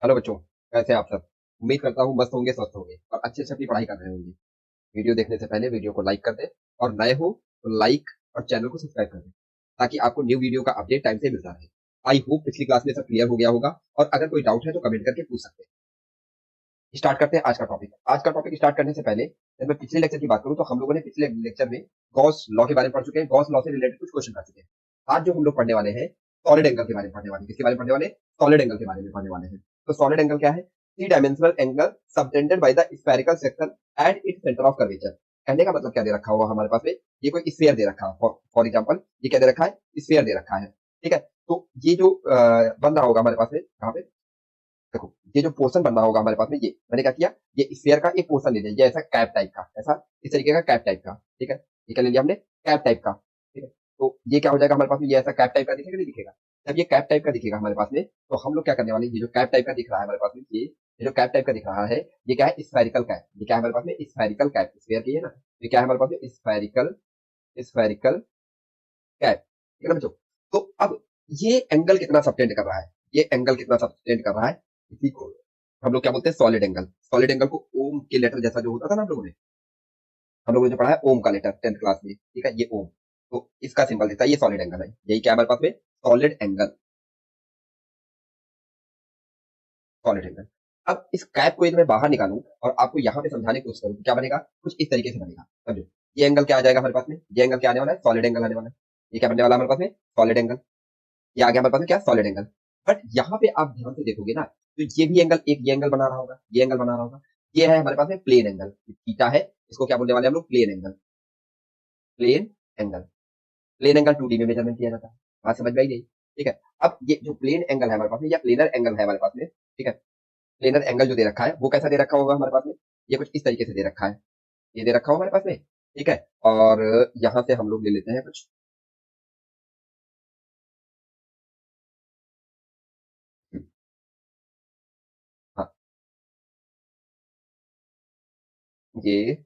Hello बच्चों, कैसे हैं आप सब। उम्मीद करता हूँ मस्त होंगे, स्वस्थ होंगे और अच्छे से अपनी पढ़ाई कर रहे होंगे। वीडियो देखने से पहले वीडियो को लाइक कर दें और नए हो तो लाइक और चैनल को सब्सक्राइब कर दें ताकि आपको न्यू वीडियो का अपडेट टाइम से मिलता रहे। आई होप पिछली क्लास में सब क्लियर हो गया होगा और अगर कोई डाउट है तो कमेंट करके पूछ सकते हैं। स्टार्ट करते हैं आज का टॉपिक स्टार्ट करने से पहले जब मैं पिछले लेक्चर की बात करूं तो हम लोगों ने पिछले लेक्चर में गॉस लॉ के बारे में पढ़ चुके हैं। गॉस लॉ से रिलेटेड कुछ क्वेश्चन कर चुके हैं। आज जो हम लोग पढ़ने वाले हैं सॉलिड एंगल के बारे में पढ़ने वाले हैं। किसके बारे में पढ़ने वाले हैं? सॉलिड एंगल के बारे में पढ़ने वाले हैं। तो सॉलिड एंगल क्या है? Three dimensional angle subtended by the spherical section at its centre of curvature. कहने का मतलब क्या दे रखा होगा हमारे पास में? ये कोई स्फीयर दे रखा है। फॉर एग्जांपल ये क्या दे रखा है? स्फीयर दे रखा है। ठीक है, तो ये जो बन रहा होगा हमारे पास में कहाँ पे, देखो ये जो पोर्शन बनना होगा हमारे पास में, ये मैंने क्या किया, ये स्फीयर का एक पोर्शन ले लिया, ये ऐसा कैप टाइप का, ऐसा इस तरीके का कैप टाइप का। ठीक है, ये क्या ले लिया हमने? कैप टाइप का। ठीक है, तो ये क्या हो जाएगा हमारे पास में, ये ऐसा कैप टाइप का दिखेगा नहीं दिखेगा? जब ये कैप टाइप का दिखेगा हमारे पास में तो हम लोग क्या करने वाले हैं, ये जो कैप टाइप का दिख रहा है हमारे पास में, ये जो कैप टाइप का दिख रहा है ये क्या है? Spherical cap. ये क्या है हमारे पास में? Spherical cap. स्फीयर की है ना, ये क्या है हमारे पास में? Spherical spherical cap. ठीक है ना बच्चों? तो अब ये एंगल कितना सबटेंड कर रहा है, ये एंगल कितना सबटेंड कर रहा है, इसी को हम लोग क्या बोलते हैं? Solid angle. सॉलिड एंगल को ओम के लेटर जैसा जो होता था ना हम लोगों ने जो पढ़ा है ओम का लेटर 10th क्लास में। ठीक है, ये ओम, तो इसका सिंबल देता है, ये सॉलिड एंगल है। यही क्या है हमारे पास में? Solid angle. Solid angle. अब इस कैप को यदि मैं बाहर निकालूं और आपको यहाँ पे समझाने की कोशिश करूं तो क्या बनेगा? कुछ इस तरीके से बनेगा। समझो, ये एंगल क्या आ जाएगा हमारे पास में? ये एंगल क्या आने वाला है? सॉलिड एंगल आने वाला है। ये क्या बनने वाला है हमारे पास में? Solid angle. ये आ गया हमारे पास में क्या? Solid angle. बट यहाँ पे आप ध्यान से देखोगे ना तो ये भी एंगल, एक ये एंगल बना रहा होगा, ये एंगल बना रहा होगा। ये है हमारे पास में प्लेन एंगल, थीटा है। इसको क्या बोलने वाले हैं हम लोग? Plane angle. Plane angle. Plane angle 2D में मेजरमेंट किया जाता है। बात समझ में आई नहीं? ठीक है, अब ये जो प्लेन एंगल है हमारे पास में या प्लेनर एंगल है हमारे पास में, ठीक है, प्लेनर एंगल जो दे रखा है वो कैसा दे रखा होगा हमारे पास में? ये कुछ इस तरीके से दे रखा है। ये दे रखा होगा हमारे पास में। ठीक है, और यहाँ से हम लोग ले लेते हैं कुछ। हाँ, ये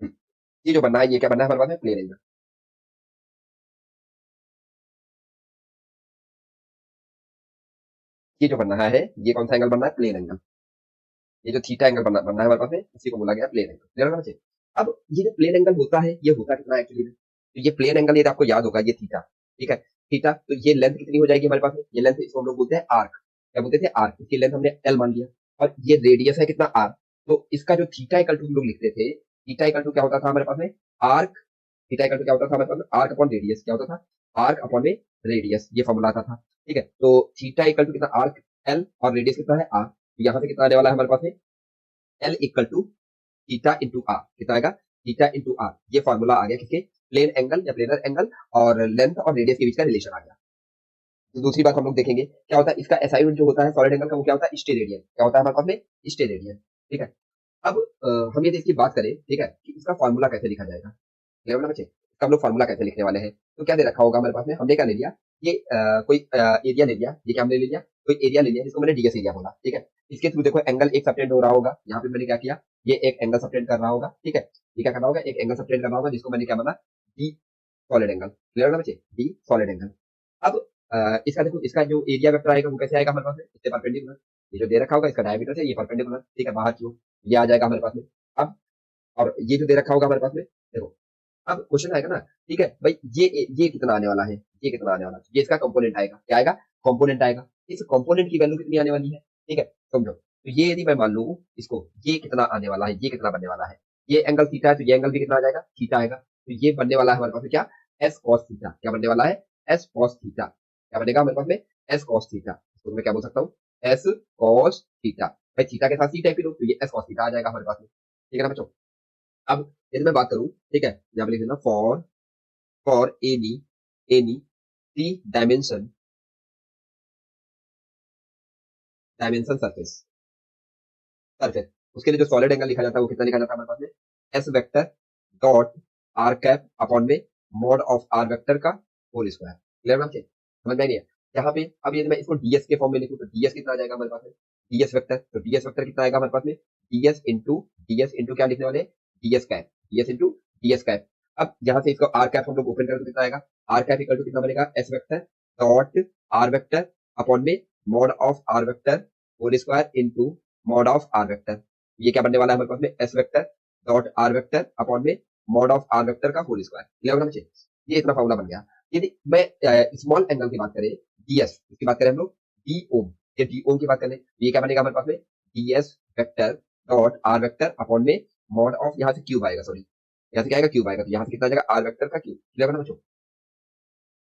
हम्म, ये जो बनना है ये क्या बनना है हमारे पास में? Plane angle. ये जो बनना है ये कौन सा एंगल बनना है? Plane angle. ये जो थीटा एंगल बनना है हमारे पास में इसी को बोला गया प्लेन एंगल। क्लियर होना चाहिए। अब ये जो प्लेन एंगल होता है ये होता कितना एक्चुअली में? तो ये प्लेन एंगल, ये आपको याद होगा, ये थीटा। ठीक है, थीटा, तो ये लेंथ कितनी हो जाएगी हमारे पास में? ये लेंथ, इसको हम लोग बोलते हैं आर्क। क्या बोलते थे? आर्क। इसकी लेंथ हमने एल मान लिया और ये रेडियस है कितना? आर। तो इसका जो थीटा इक्वल टू हम लोग लिखते थे, थीटा इक्वल टू क्या होता था हमारे पास में? आर्क। थीटा इक्वल टू क्या होता था हमारे पास में? Arc upon radius. क्या होता था? आर्क अपॉन में रेडियस, ये फॉर्मूला आता था। ठीक है, तो थीटा इक्वल टू कितना? आर्क एल, और रेडियस कितना है? आर। तो यहाँ से कितना आने वाला है हमारे पास में? L equal to theta into R. कितना आएगा? Theta into R. ये फॉर्मूला आ गया किसके? प्लेन एंगल या प्लेनर एंगल और लेंथ और रेडियस के बीच का रिलेशन आ गया। तो दूसरी बात हम लोग देखेंगे क्या होता है, इसका एसआई यूनिट जो होता है सॉलिड एंगल का वो क्या होता है? स्टेरेडियन। क्या होता है हमारे पास में? स्टेरेडियन। ठीक है, अब हम यदि इसकी बात करें, ठीक है, कि इसका फॉर्मूला कैसे लिखा जाएगा, क्लियर होना बच्चे? इसका हम लोग फॉर्मूला कैसे लिखने वाले हैं? तो क्या दे रखा होगा हमारे पास में? हमने क्या ले लिया, ये कोई एरिया ले लिया। ये क्या हमने ले लिया? कोई एरिया ले लिया जिसको मैंने डीएस एरिया बोला। ठीक है, इसके थ्रू देखो एंगल एक सबटेंड हो रहा होगा। यहाँ पे मैंने क्या किया, ये एक एंगल सबटेंड कर रहा होगा। ठीक है, ये क्या करना होगा? एक एंगल सबटेंड करना होगा जिसको मैंने क्या माना? D solid angle. क्लियर होगा बच्चे? D solid angle. अब इसका देखो, इसका जो एरिया वेक्टर आएगा वो कैसे आएगा हमारे पास में? इससे परपेंडिकुलर। ये जो दे रखा होगा इसका डायमीटर से ये परपेंडिकुलर। ठीक है, बाहर की ओर ये आ जाएगा हमारे पास में। अब और ये जो दे रखा होगा हमारे पास में, देखो अब क्वेश्चन आएगा ना, ठीक है भाई, ये कितना आने वाला है? ये कितना आने वाला है? ये इसका कंपोनेंट आएगा। क्या आएगा? कंपोनेंट आएगा। इस कंपोनेंट की वैल्यू कितनी आने वाली है? ठीक है, समझो, तो ये यदि मैं मान लूं इसको, ये कितना आने वाला है? ये कितना बनने वाला है? ये एंगल थीटा है तो ये एंगल भी कितना आ जाएगा? थीटा आएगा। तो ये बनने वाला है हमारे पास में क्या? S cos theta. क्या बनने वाला है? S cos theta. क्या बनेगा हमारे पास में? S cos theta. इसको मैं क्या बोल सकता हूँ? S cos theta. भाई थीटा के साथ सी टाइप ही लो तो ये एस कॉस थीटा आ जाएगा हमारे पास में। ठीक है ना बच्चों? अब यदि मैं बात करूं, ठीक है, यहाँ पे लिख देना for any three dimension dimension surface. Surface, उसके लिए जो सॉलिड एंगल लिखा जाता है वो कितना लिखा जाता है हमारे पास में? S vector dot are cap upon में मॉड ऑफ आर वेक्टर का होल स्क्वायर। क्लियर बात है? समझ में आई नहीं है? यहाँ पे अब यदि मैं इसको डीएस के फॉर्म में लिखूं तो डीएस कितना आ जाएगा हमारे पास में? डीएस वेक्टर, तो डीएस वेक्टर कितना आएगा हमारे पास में? डीएस इंटू क्या लिखने वाले? DS cap. DS into DS cap. अब यहाँ से इसको आर कैप हम लोग ओपन करें तो कितना आएगा? आर कैप इक्वल टू कितना बनेगा? S vector dot R vector upon में mod of R vector whole square into mod of R vector. ये क्या बनने वाला है हमारे पास में, S vector dot R vector upon में मॉड ऑफ आर वेक्टर का होल स्क्वायर। क्लियर होगा बच्चे, ये इतना फॉर्मूला बन गया। यदि मैं स्मॉल एंगल की बात करें, डीएस की बात करें हम लोग, डी ओम, ये डी ओम की बात करें, ये क्या बनेगा हमारे पास में, DS vector dot R vector upon में मॉड ऑफ, यहाँ से क्यूब आएगा, सॉरी यहाँ से क्या आएगा, क्यूब आएगा, तो यहाँ से कितना आ जाएगा, आर वेक्टर का क्यूब। क्लियर होगा बच्चों।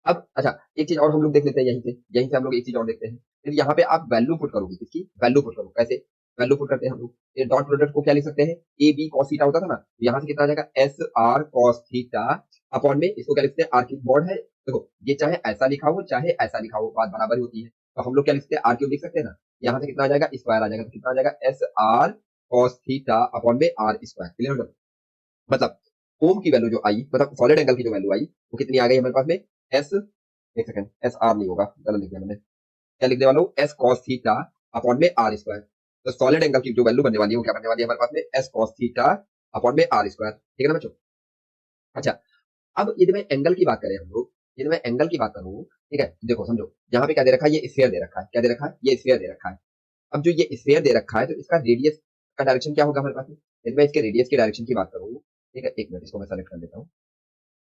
अब अच्छा, एक चीज और हम लोग देख लेते हैं, यहीं से हम लोग एक चीज और देखते हैं। यदि यहाँ पे आप वैल्यू पुट करोगे, किसकी वैल्यू पुट करोगे, कैसे वैल्यू पुट करते हैं हम लोग, ये डॉट प्रोडक्ट को क्या लिख सकते हैं, ए बी कॉस थीटा होता था ना, तो यहाँ से कितना आ जाएगा, S R cos theta upon में इसको क्या लिखते हैं, आर क्यूब मॉड है, देखो ये चाहे ऐसा लिखा हो चाहे ऐसा लिखा हो, बात बराबर ही होती है, तो हम लोग क्या लिखते हैं, आर क्यूब लिख सकते हैं ना, यहाँ से कितना आ जाएगा, स्क्वायर आ जाएगा, तो कितना आ जाएगा, S R cos theta upon में आर स्क्वायर। क्लियर हो, मतलब ओम की वैल्यू जो आई, मतलब सॉलिड एंगल की जो वैल्यू आई, वो कितनी आ गई हमारे पास में, एस, एक सेकंड, एस आर नहीं होगा, गलत लिख दिया मैंने, क्या लिखने वाला हूँ, एस कॉस थीटा अपॉन में आर स्क्वायर। तो सॉलिड एंगल की जो वैल्यू बनने वाली है वो क्या बनने वाली है हमारे पास में, एस कॉस थीटा अपॉन में आर स्क्वायर। ठीक है ना बच्चों। अच्छा, अब यदि मैं एंगल की बात करें हम लोग, यदि मैं एंगल की बात करूँ, ठीक है, देखो समझो, यहाँ पे क्या दे रखा है, ये स्फीयर दे रखा है, क्या दे रखा है, ये स्फीयर दे रखा है। अब जो ये स्फीयर दे रखा है, तो इसका रेडियस का डायरेक्शन क्या होगा हमारे पास में, यदि मैं इसके रेडियस की डायरेक्शन की बात करूँ, ठीक है, एक मिनट इसको मैं सेलेक्ट कर लेता हूँ।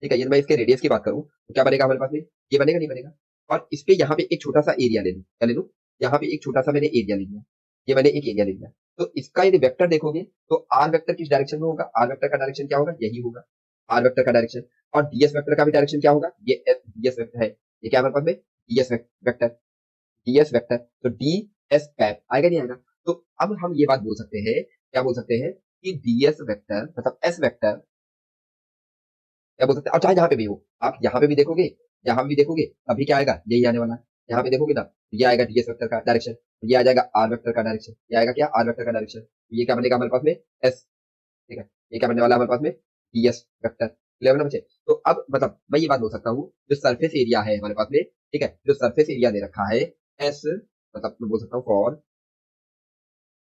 ठीक है, यदि मैं इसके रेडियस की बात करूँ तो क्या बनेगा हमारे पास में, ये बनेगा नहीं बनेगा, और इस पे यहाँ पे एक छोटा सा एरिया ले लूँ, क्या ले लूँ, यहाँ पे एक छोटा सा मैंने एरिया ले लिया, ये मैंने एक एरिया ले लिया, तो इसका यदि वेक्टर देखोगे तो आर वेक्टर किस डायरेक्शन में होगा, आर वेक्टर का डायरेक्शन क्या होगा, यही होगा आर वेक्टर का डायरेक्शन, और डीएस वेक्टर का भी डायरेक्शन क्या होगा, ये डीएस वेक्टर है, ये क्या हमारे पास में, डीएस वेक्टर, डीएस वेक्टर, तो डी एस कैप आएगा नहीं आएगा। तो अब हम ये बात बोल सकते हैं, क्या बोल सकते हैं, कि डीएस वेक्टर मतलब एस वेक्टर, क्या बोल सकते हैं, और चाहे जहां पे भी हो, आप यहाँ पे भी देखोगे, यहाँ भी देखोगे, अभी क्या आएगा, यही आने वाला है, यहाँ पे देखोगे ना, तो ये आएगा डीएस वेक्टर का डायरेक्शन, ये आ जाएगा आर वेक्टर का डायरेक्शन, ये आएगा क्या, आर वेक्टर का डायरेक्शन, ये क्या बनेगा हमारे पास में, एस। ठीक है, ये क्या बनने वाला है हमारे पास में, डीएस वेक्टर। क्लियर ना बच्चे। तो अब मतलब मैं ये बात बोल सकता हूँ, जो सरफेस एरिया है हमारे पास में, ठीक है, जो सरफेस एरिया दे रखा है, एस, मतलब मैं बोल सकता हूँ फॉर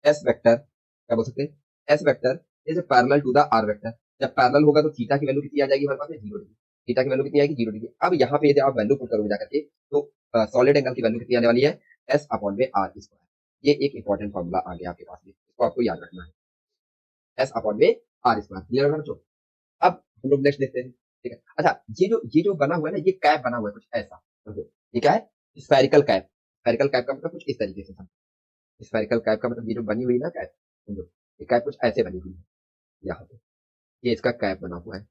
एस वेक्टर, क्या बोल सकते हैं, S vector is parallel to the R vector. जब पैरेलल होगा तो थीटा की वैल्यू कितनी आ जाएगी हमारे पास में, 0 डिग्री, थीटा की वैल्यू कितनी आएगी, 0 डिग्री। अब यहाँ पे यदि आप वैल्यू पुट करोगे जाकर के, तो सॉलिड एंगल की वैल्यू कितनी आने वाली है, एस अपॉन में आर स्क्वायर। ये एक इंपॉर्टेंट फॉर्मूला आ गया आपके पास में, इसको आपको याद रखना है, एस अपॉन में आर स्क्वायर। क्लियर होगा बच्चों। अब हम लोग नेक्स्ट देखते हैं। ठीक है, अच्छा, ये जो बना हुआ है ना, ये कैप बना हुआ है कुछ ऐसा, समझो ये क्या है, स्फेरिकल कैप। स्फेरिकल कैप का मतलब कुछ इस तरीके से समझो, स्फेरिकल कैप का मतलब ये जो बनी हुई ना कैप, समझो ये कैप कुछ ऐसे बनी हुई है, यहाँ पे ये इसका कैप बना हुआ है,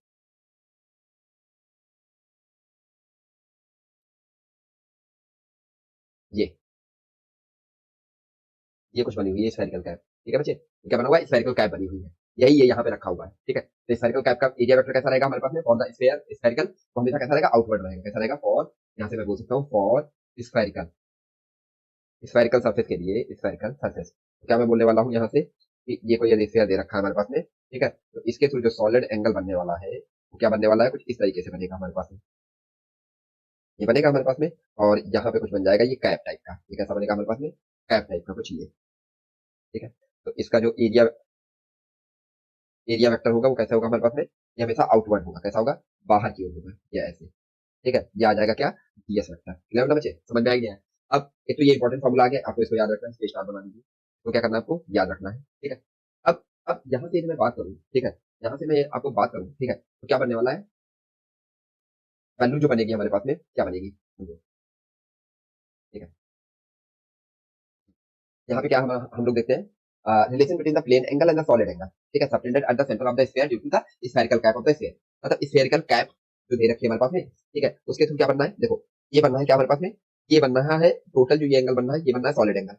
ये कुछ बनी हुई है स्फेरिकल कैप। ठीक है बच्चे, ये क्या बना हुआ है, स्फेरिकल कैप बनी हुई है, यही ये यहाँ पे रखा हुआ है। ठीक है, तो स्फेरिकल कैप का एरिया वेक्टर कैसा रहेगा हमारे पास में, फॉर द स्फीयर स्फेरिकल, तो हमेशा कैसा रहेगा, आउटवर्ड रहेगा, कैसा रहेगा, फॉर, यहाँ से मैं बोल सकता हूँ फॉर स्फेरिकल, स्फेरिकल सरफेस के लिए, स्फेरिकल सरफेस, तो क्या मैं बोलने वाला हूँ यहाँ से, कि ये कोई यदि स्फीयर दे रखा है हमारे पास में, ठीक है, तो इसके थ्रू जो सॉलिड एंगल बनने वाला है वो क्या बनने वाला है, कुछ इस तरीके से बनेगा हमारे पास में, ये बनेगा हमारे पास में, और यहाँ पे कुछ बन जाएगा ये कैप टाइप का, ये कैसा बनेगा हमारे पास में, कैप टाइप का कुछ ये। ठीक है, तो इसका जो एरिया एरिया वेक्टर होगा वो कैसा होगा हमारे पास में, ये हमेशा आउटवर्ड होगा, कैसा होगा, बाहर की ओर होगा, या ऐसे। ठीक है, ये आ जाएगा क्या, डीएस वेक्टर। क्लियर ना बच्चे, समझ में आ गया है। अब एक तो ये इंपॉर्टेंट फॉर्मूला आ गया, आपको इसको याद रखना है, स्पेस स्टार बना दीजिए, तो क्या करना है आपको, याद रखना है। ठीक है, अब यहाँ से यदि मैं बात करूँ, ठीक है, यहाँ से मैं आपको बात करूँ, ठीक है, तो क्या बनने वाला है, वैल्यू जो बनेगी हमारे पास में क्या बनेगी, समझो। ठीक है, यहाँ पे क्या हम लोग देखते हैं, relation between the plane angle and the solid angle. ठीक है, subtended at the centre of the sphere due to the spherical cap of the sphere, मतलब स्फेरिकल कैप जो दे रखी है हमारे पास में, ठीक है, उसके थ्रू क्या बनना है, देखो ये बनना है क्या हमारे पास में, ये बनना है टोटल जो ये एंगल बनना है, ये बनना है सॉलिड एंगल,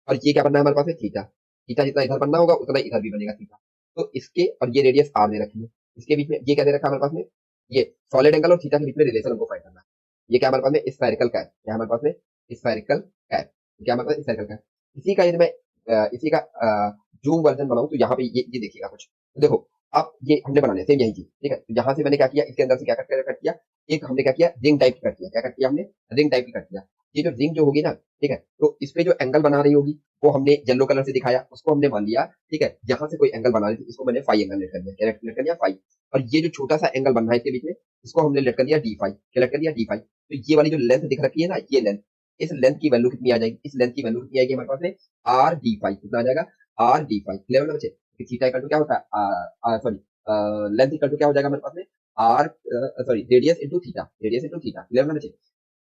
और ये क्या बनना है हमारे पास में, थीटा। थीटा जितना इधर बनना होगा उतना इधर भी बनेगा थीटा। तो इसके और ये रेडियस आर दे रखी है, इसके बीच में ये क्या दे रखा है हमारे पास में, ये सॉलिड एंगल और थीटा के बीच में रिलेशन हमको फाइंड करना है। ये क्या हमारे पास में, स्फेरिकल कैप, क्या हमारे पास में, स्फेरिकल कैप, क्या हमारे पास स्फेरिकल कैप। इसी का यदि मैं इसी का जूम वर्जन बनाऊं, तो यहाँ पे ये देखिएगा कुछ, तो देखो अब ये हमने बना लिया सेम यही चीज। ठीक है, तो यहाँ से मैंने क्या किया, इसके अंदर से क्या कट किया, एक हमने क्या किया, रिंग टाइप कट किया, क्या कट किया हमने, रिंग टाइप की कट किया। ये जो रिंग जो होगी ना, ठीक है, तो इस पे जो एंगल बना रही होगी वो हमने येलो कलर से दिखाया, उसको हमने मान लिया। ठीक है, यहाँ से कोई एंगल बना रही थी, इसको मैंने फाइव एंगल लेट कर दिया, क्या लेट कर दिया, फाइव। और ये जो छोटा सा एंगल बन रहा है इसके बीच में, इसको हमने लेट कर दिया डी फाइव, क्या लेट कर दिया, डी फाइव। तो ये वाली जो लेंथ दिख रखी है ना, ये लेंथ, इस लेंथ की वैल्यू कितनी आ जाएगी, इस लेंथ की वैल्यू कितनी आएगी हमारे पास में आर डी फाइव, कितना आ जाएगा आर डी फाइव। क्लियर ना बच्चे, थीटा इक्वल टू क्या होता है सॉरी लेंथ इक्वल टू क्या हो जाएगा हमारे पास में R sorry radius into theta, radius into theta. Clear ना बच्चे।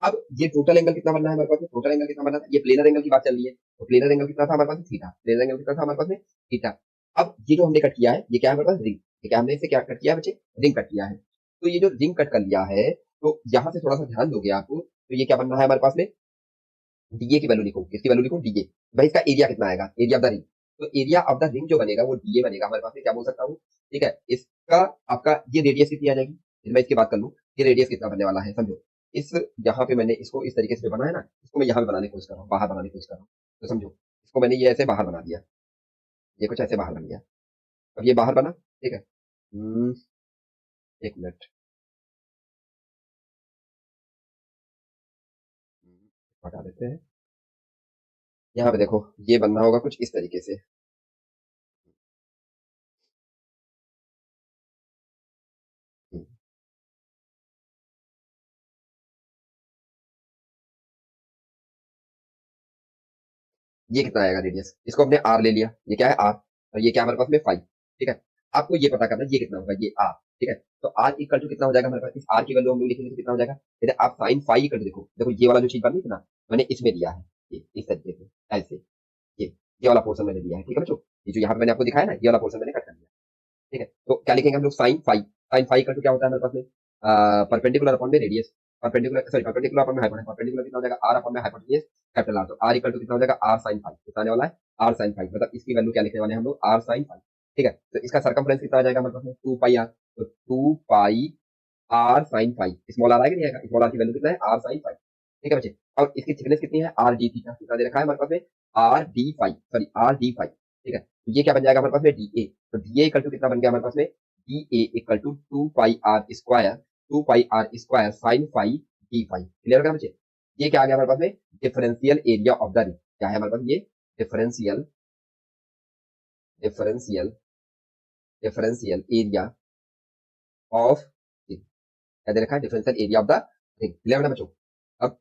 अब ये टोटल एंगल कितना बनना है हमारे पास में, टोटल एंगल कितना बनना था, ये प्लेनर एंगल की बात चल रही है, तो प्लेनर एंगल कितना था हमारे पास में थीटा, प्लेनर एंगल कितना था हमारे पास में थीटा। अब ये जो हमने कट किया है ये क्या है हमारे पास रिंग, ये क्या हमने इसे क्या कट किया है बच्चे, रिंग कट किया है। तो ये जो रिंग कट कर लिया है, तो यहाँ से थोड़ा सा ध्यान दोगे आप, तो ये क्या बनना है हमारे पास में डीए की वैल्यू लिखो, किसकी वैल्यू लिखो डीए, भाई इसका एरिया कितना आएगा, एरिया ऑफ द रिंग। तो एरिया ऑफ द रिंग जो बनेगा वो डीए बनेगा हमारे पास में, क्या बोल सकता हूँ, ठीक है। इसका आपका ये रेडियस कितनी आ जाएगी, यदि मैं इसकी बात कर लूँ, ये रेडियस कितना बनने वाला है समझो। इस यहाँ पे मैंने इसको इस तरीके से बना है ना, इसको मैं यहाँ पे बनाने की कोशिश कर रहा हूँ, बाहर बनाने की कोशिश कर रहा हूँ, तो समझो इसको मैंने ये ऐसे बाहर बना दिया, ये कुछ ऐसे बाहर बन गया। अब ये बाहर बना, ठीक है। एक मिनट, हटा देते हैं। यहाँ पे देखो ये बनना होगा कुछ इस तरीके से। हम्म, ये कितना आएगा रेडियस, इसको हमने आर ले लिया, ये क्या है आर, और ये क्या हमारे पास में फाइव, ठीक है। आपको ये पता करना है ये कितना होगा, ये आर, ठीक है। तो आर इक्वल टू कितना हो जाएगा हमारे पास, इस आर की वैल्यू हम लोग लिखेंगे तो कितना हो जाएगा, यदि आप साइन फाइव इक्वल टू देखो, देखो ये वाला जो चीज बनी थी ना, मैंने इसमें दिया है, ये इस तरीके से ऐसे, ये वाला पोर्शन मैंने दिया है, ठीक है बच्चों। ये जो यहाँ पे मैंने आपको दिखाया ना, ये वाला पोर्शन मैंने कट कर दिया, ठीक है। तो क्या लिखेंगे हम लोग साइन फाइव, साइन फाइव का तो क्या होता है हमारे पास में परपेंडिकुलर अपॉन में radius, perpendicular sorry perpendicular upon में हाइपोटेन्यूज, परपेंडिकुलर कितना हो जाएगा आर अपॉन में हाइपोटेन्यूज कैपिटल आर, तो आर इक्वल टू कितना हो जाएगा आर साइन फाइव, कितना आने वाला है आर साइन फाइव, मतलब इसकी वैल्यू क्या लिखने वाले हैं हम लोग आर साइन फाइव, ठीक है। तो इसका सरकमफ्रेंस कितना आ जाएगा हमारे पास में टू पाई आर, तो two pi R sine five, small R आएगा नहीं आएगा, स्मॉल आर की वैल्यू कितना है आर साइन फाइव, ठीक है बच्चे। और इसकी थिकनेस कितनी है आर डी थीटा, कितना दे रखा है हमारे पास में R D five, sorry R D five, ठीक है। तो ये क्या बन जाएगा हमारे पास में डी ए, तो डी ए इक्वल टू कितना बन गया हमारे पास में D A equal to two pi R square, two pi R square sine five D five. Clear होगा बच्चे। ये क्या आ गया हमारे पास में differential area of the ring, क्या है हमारे पास ये differential differential differential area of, क्या दे रखा है differential area of the ring. Clear है बच्चों। अब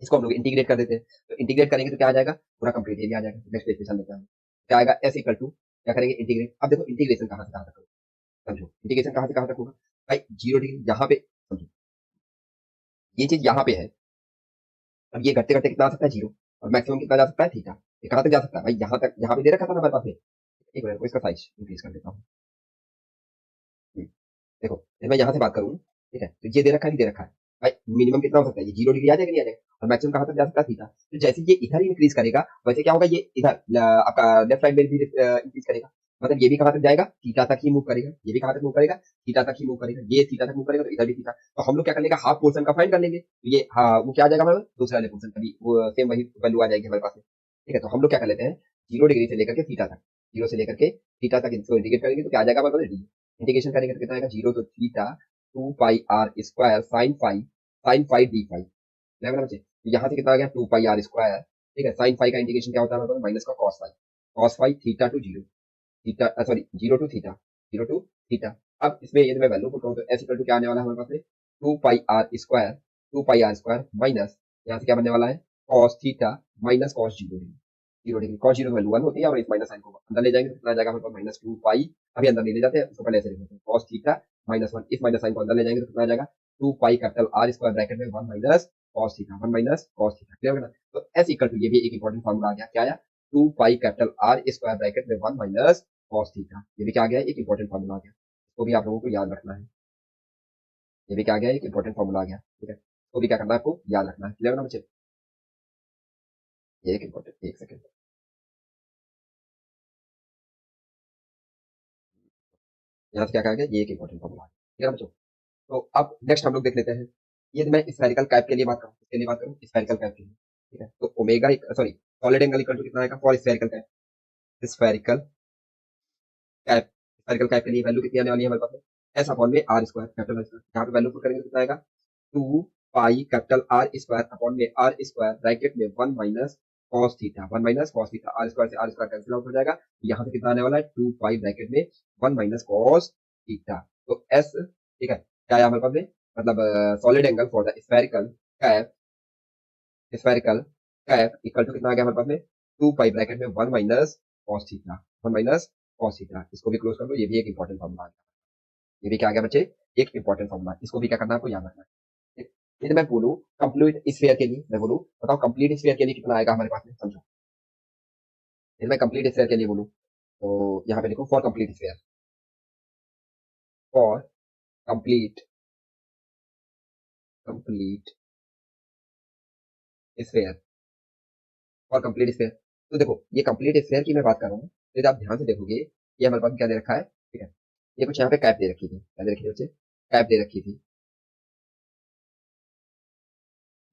इसको हम लोग इंटीग्रेट कर देते हैं, तो इंटीग्रेट करेंगे तो क्या आ जाएगा पूरा कंप्लीट एरिया आ जाएगा। नेक्स्ट पेज पे चलते हैं, क्या आएगा एस इक्वल टू, क्या करेंगे इंटीग्रेट। अब देखो इंटीग्रेशन कहाँ से कहाँ तक होगा, समझो इंटीग्रेशन कहाँ से कहाँ तक होगा भाई, 0 डिग्री यहाँ पे समझो, ये चीज यहाँ पे है। अब ये घटते घटते कितना आ सकता है जीरो, और मैक्सिमम कितना जा सकता है थीटा, ये कहाँ तक जा सकता है भाई यहाँ तक, यहाँ पे दे रखा था ना हमारे पास में। एक मिनट को इसका साइज इंक्रीज कर देता हूँ। हम्म, देखो यदि मैं यहाँ से बात करूँ, ठीक है, तो ये दे रखा है नहीं दे रखा है भाई, मिनिमम कितना हो सकता है ये 0 डिग्री आ जाएगा नहीं आ जाएगा, और मैक्सिमम कहाँ तक जा सकता है थीटा। तो जैसे ये इधर इंक्रीज करेगा वैसे क्या होगा ये इधर आपका लेफ्ट साइड में भी इंक्रीज करेगा, मतलब ये भी कहाँ तक जाएगा थीटा तक ही मूव करेगा, ये भी कहाँ तक मूव करेगा थीटा तक ही मूव करेगा, ये थीटा तक मूव करेगा तो इधर भी थीटा। तो हम लोग क्या कर लेगा हाफ पोर्शन का फाइंड कर लेंगे, तो ये हाँ वो क्या आ जाएगा हमारे पास? दूसरे वाले पोर्शन का भी वो सेम वही वैल्यू आ जाएगी हमारे पास में, ठीक है। तो हम लोग क्या कर लेते हैं 0 डिग्री से लेकर के थीटा तक, 0 से लेकर के थीटा तक इसको इंटीग्रेट करेंगे तो क्या आ जाएगा हमारे पास इंटीग्रेशन करेंगे तो कितना आएगा 0 तो theta two pi R square sine five D five, बराबर बच्चे। तो यहाँ से कितना आ गया टू पाई आर स्क्वायर, ठीक है। साइन फाइव का इंटीग्रेशन क्या होता है हमारे पास माइनस का cos five theta to zero, theta sorry zero to theta, zero to theta. अब इसमें यदि मैं वैल्यू पुट करूँ तो एस इक्वल टू क्या आने वाला है हमारे पास में two pi R square minus यहाँ से क्या बनने वाला है cos theta minus cos zero degree, zero degree cos zero value one होती है, और इस माइनस साइन को अंदर ले जाएंगे तो कितना आ जाएगा हमारे पास माइनस टू पाई, अभी अंदर नहीं ले जाते हैं उसको पहले ऐसे लिख लेते हैं कॉस थीटा माइनस वन, इस माइनस साइन को अंदर ले जाएंगे तो कितना आ जाएगा two pi capital R square bracket में one minus cos theta. Clear है ना। तो एस इक्वल टू ये भी एक इंपॉर्टेंट फॉर्मूला आ गया, क्या आया two pi capital R square bracket में वन माइनस कॉस थीटा, ये भी क्या आ गया एक इंपॉर्टेंट फॉर्मूला आ गया, इसको भी आप लोगों को याद रखना है। ये भी क्या आ गया एक इंपॉर्टेंट फॉर्मूला आ गया, ठीक है, इसको भी क्या करना है आपको याद रखना है। क्लियर है ना बच्चे, ये एक इंपॉर्टेंट एक सेकंड, यहाँ से क्या कहा गया ये एक इंपॉर्टेंट फॉर्मूला है। ठीक है बच्चों। तो अब नेक्स्ट हम लोग देख लेते हैं, ये मैं स्फेरिकल कैप के लिए बात करूँ, इसके लिए बात करूँ स्फेरिकल कैप के लिए, ठीक है। तो omega sorry solid angle equal to कितना आएगा for spherical cap, spherical cap, spherical cap के लिए वैल्यू कितनी आने वाली है हमारे पास में एस अपॉन में R square capital R square, यहाँ पे वैल्यू पुट करेंगे तो कितना आएगा two pi capital R square upon में आर स्क्वायर ब्रैकेट में one minus cos theta R square से आर स्क्वायर कैंसिल आउट हो जाएगा, तो यहाँ से कितना आने वाला है टू पाई ब्रैकेट में वन माइनस कॉस थीटा। तो एस, ठीक है, क्या है हमारे पास में मतलब solid angle for the spherical cap spherical cap equal to कितना आ गया हमारे पास में 2 पाई ब्रैकेट में 1 - cos थीटा इसको भी क्लोज कर दो। ये भी एक इंपॉर्टेंट फॉर्मूला है। ये भी क्या आ गया बच्चे, एक इंपॉर्टेंट फॉर्मूला। इसको भी क्या करना है आपको याद रखना है। ठीक? यदि मैं बोलूं कंप्लीट स्फीयर के लिए, मैं बोलूं बताओ कंप्लीट स्फीयर के लिए कितना आएगा हमारे पास में, समझो। यदि मैं कंप्लीट स्फीयर के लिए बोलूं तो यहाँ पे लिखो for complete sphere, for complete complete sphere, for complete sphere. तो देखो ये कंप्लीट स्फीयर की मैं बात कर रहा हूँ, तो यदि आप ध्यान से देखोगे ये हमारे पास क्या दे रखा है, ठीक है। ये कुछ यहाँ पे कैप दे रखी थी, क्या दे रखी थी बच्चे, कैप दे रखी थी।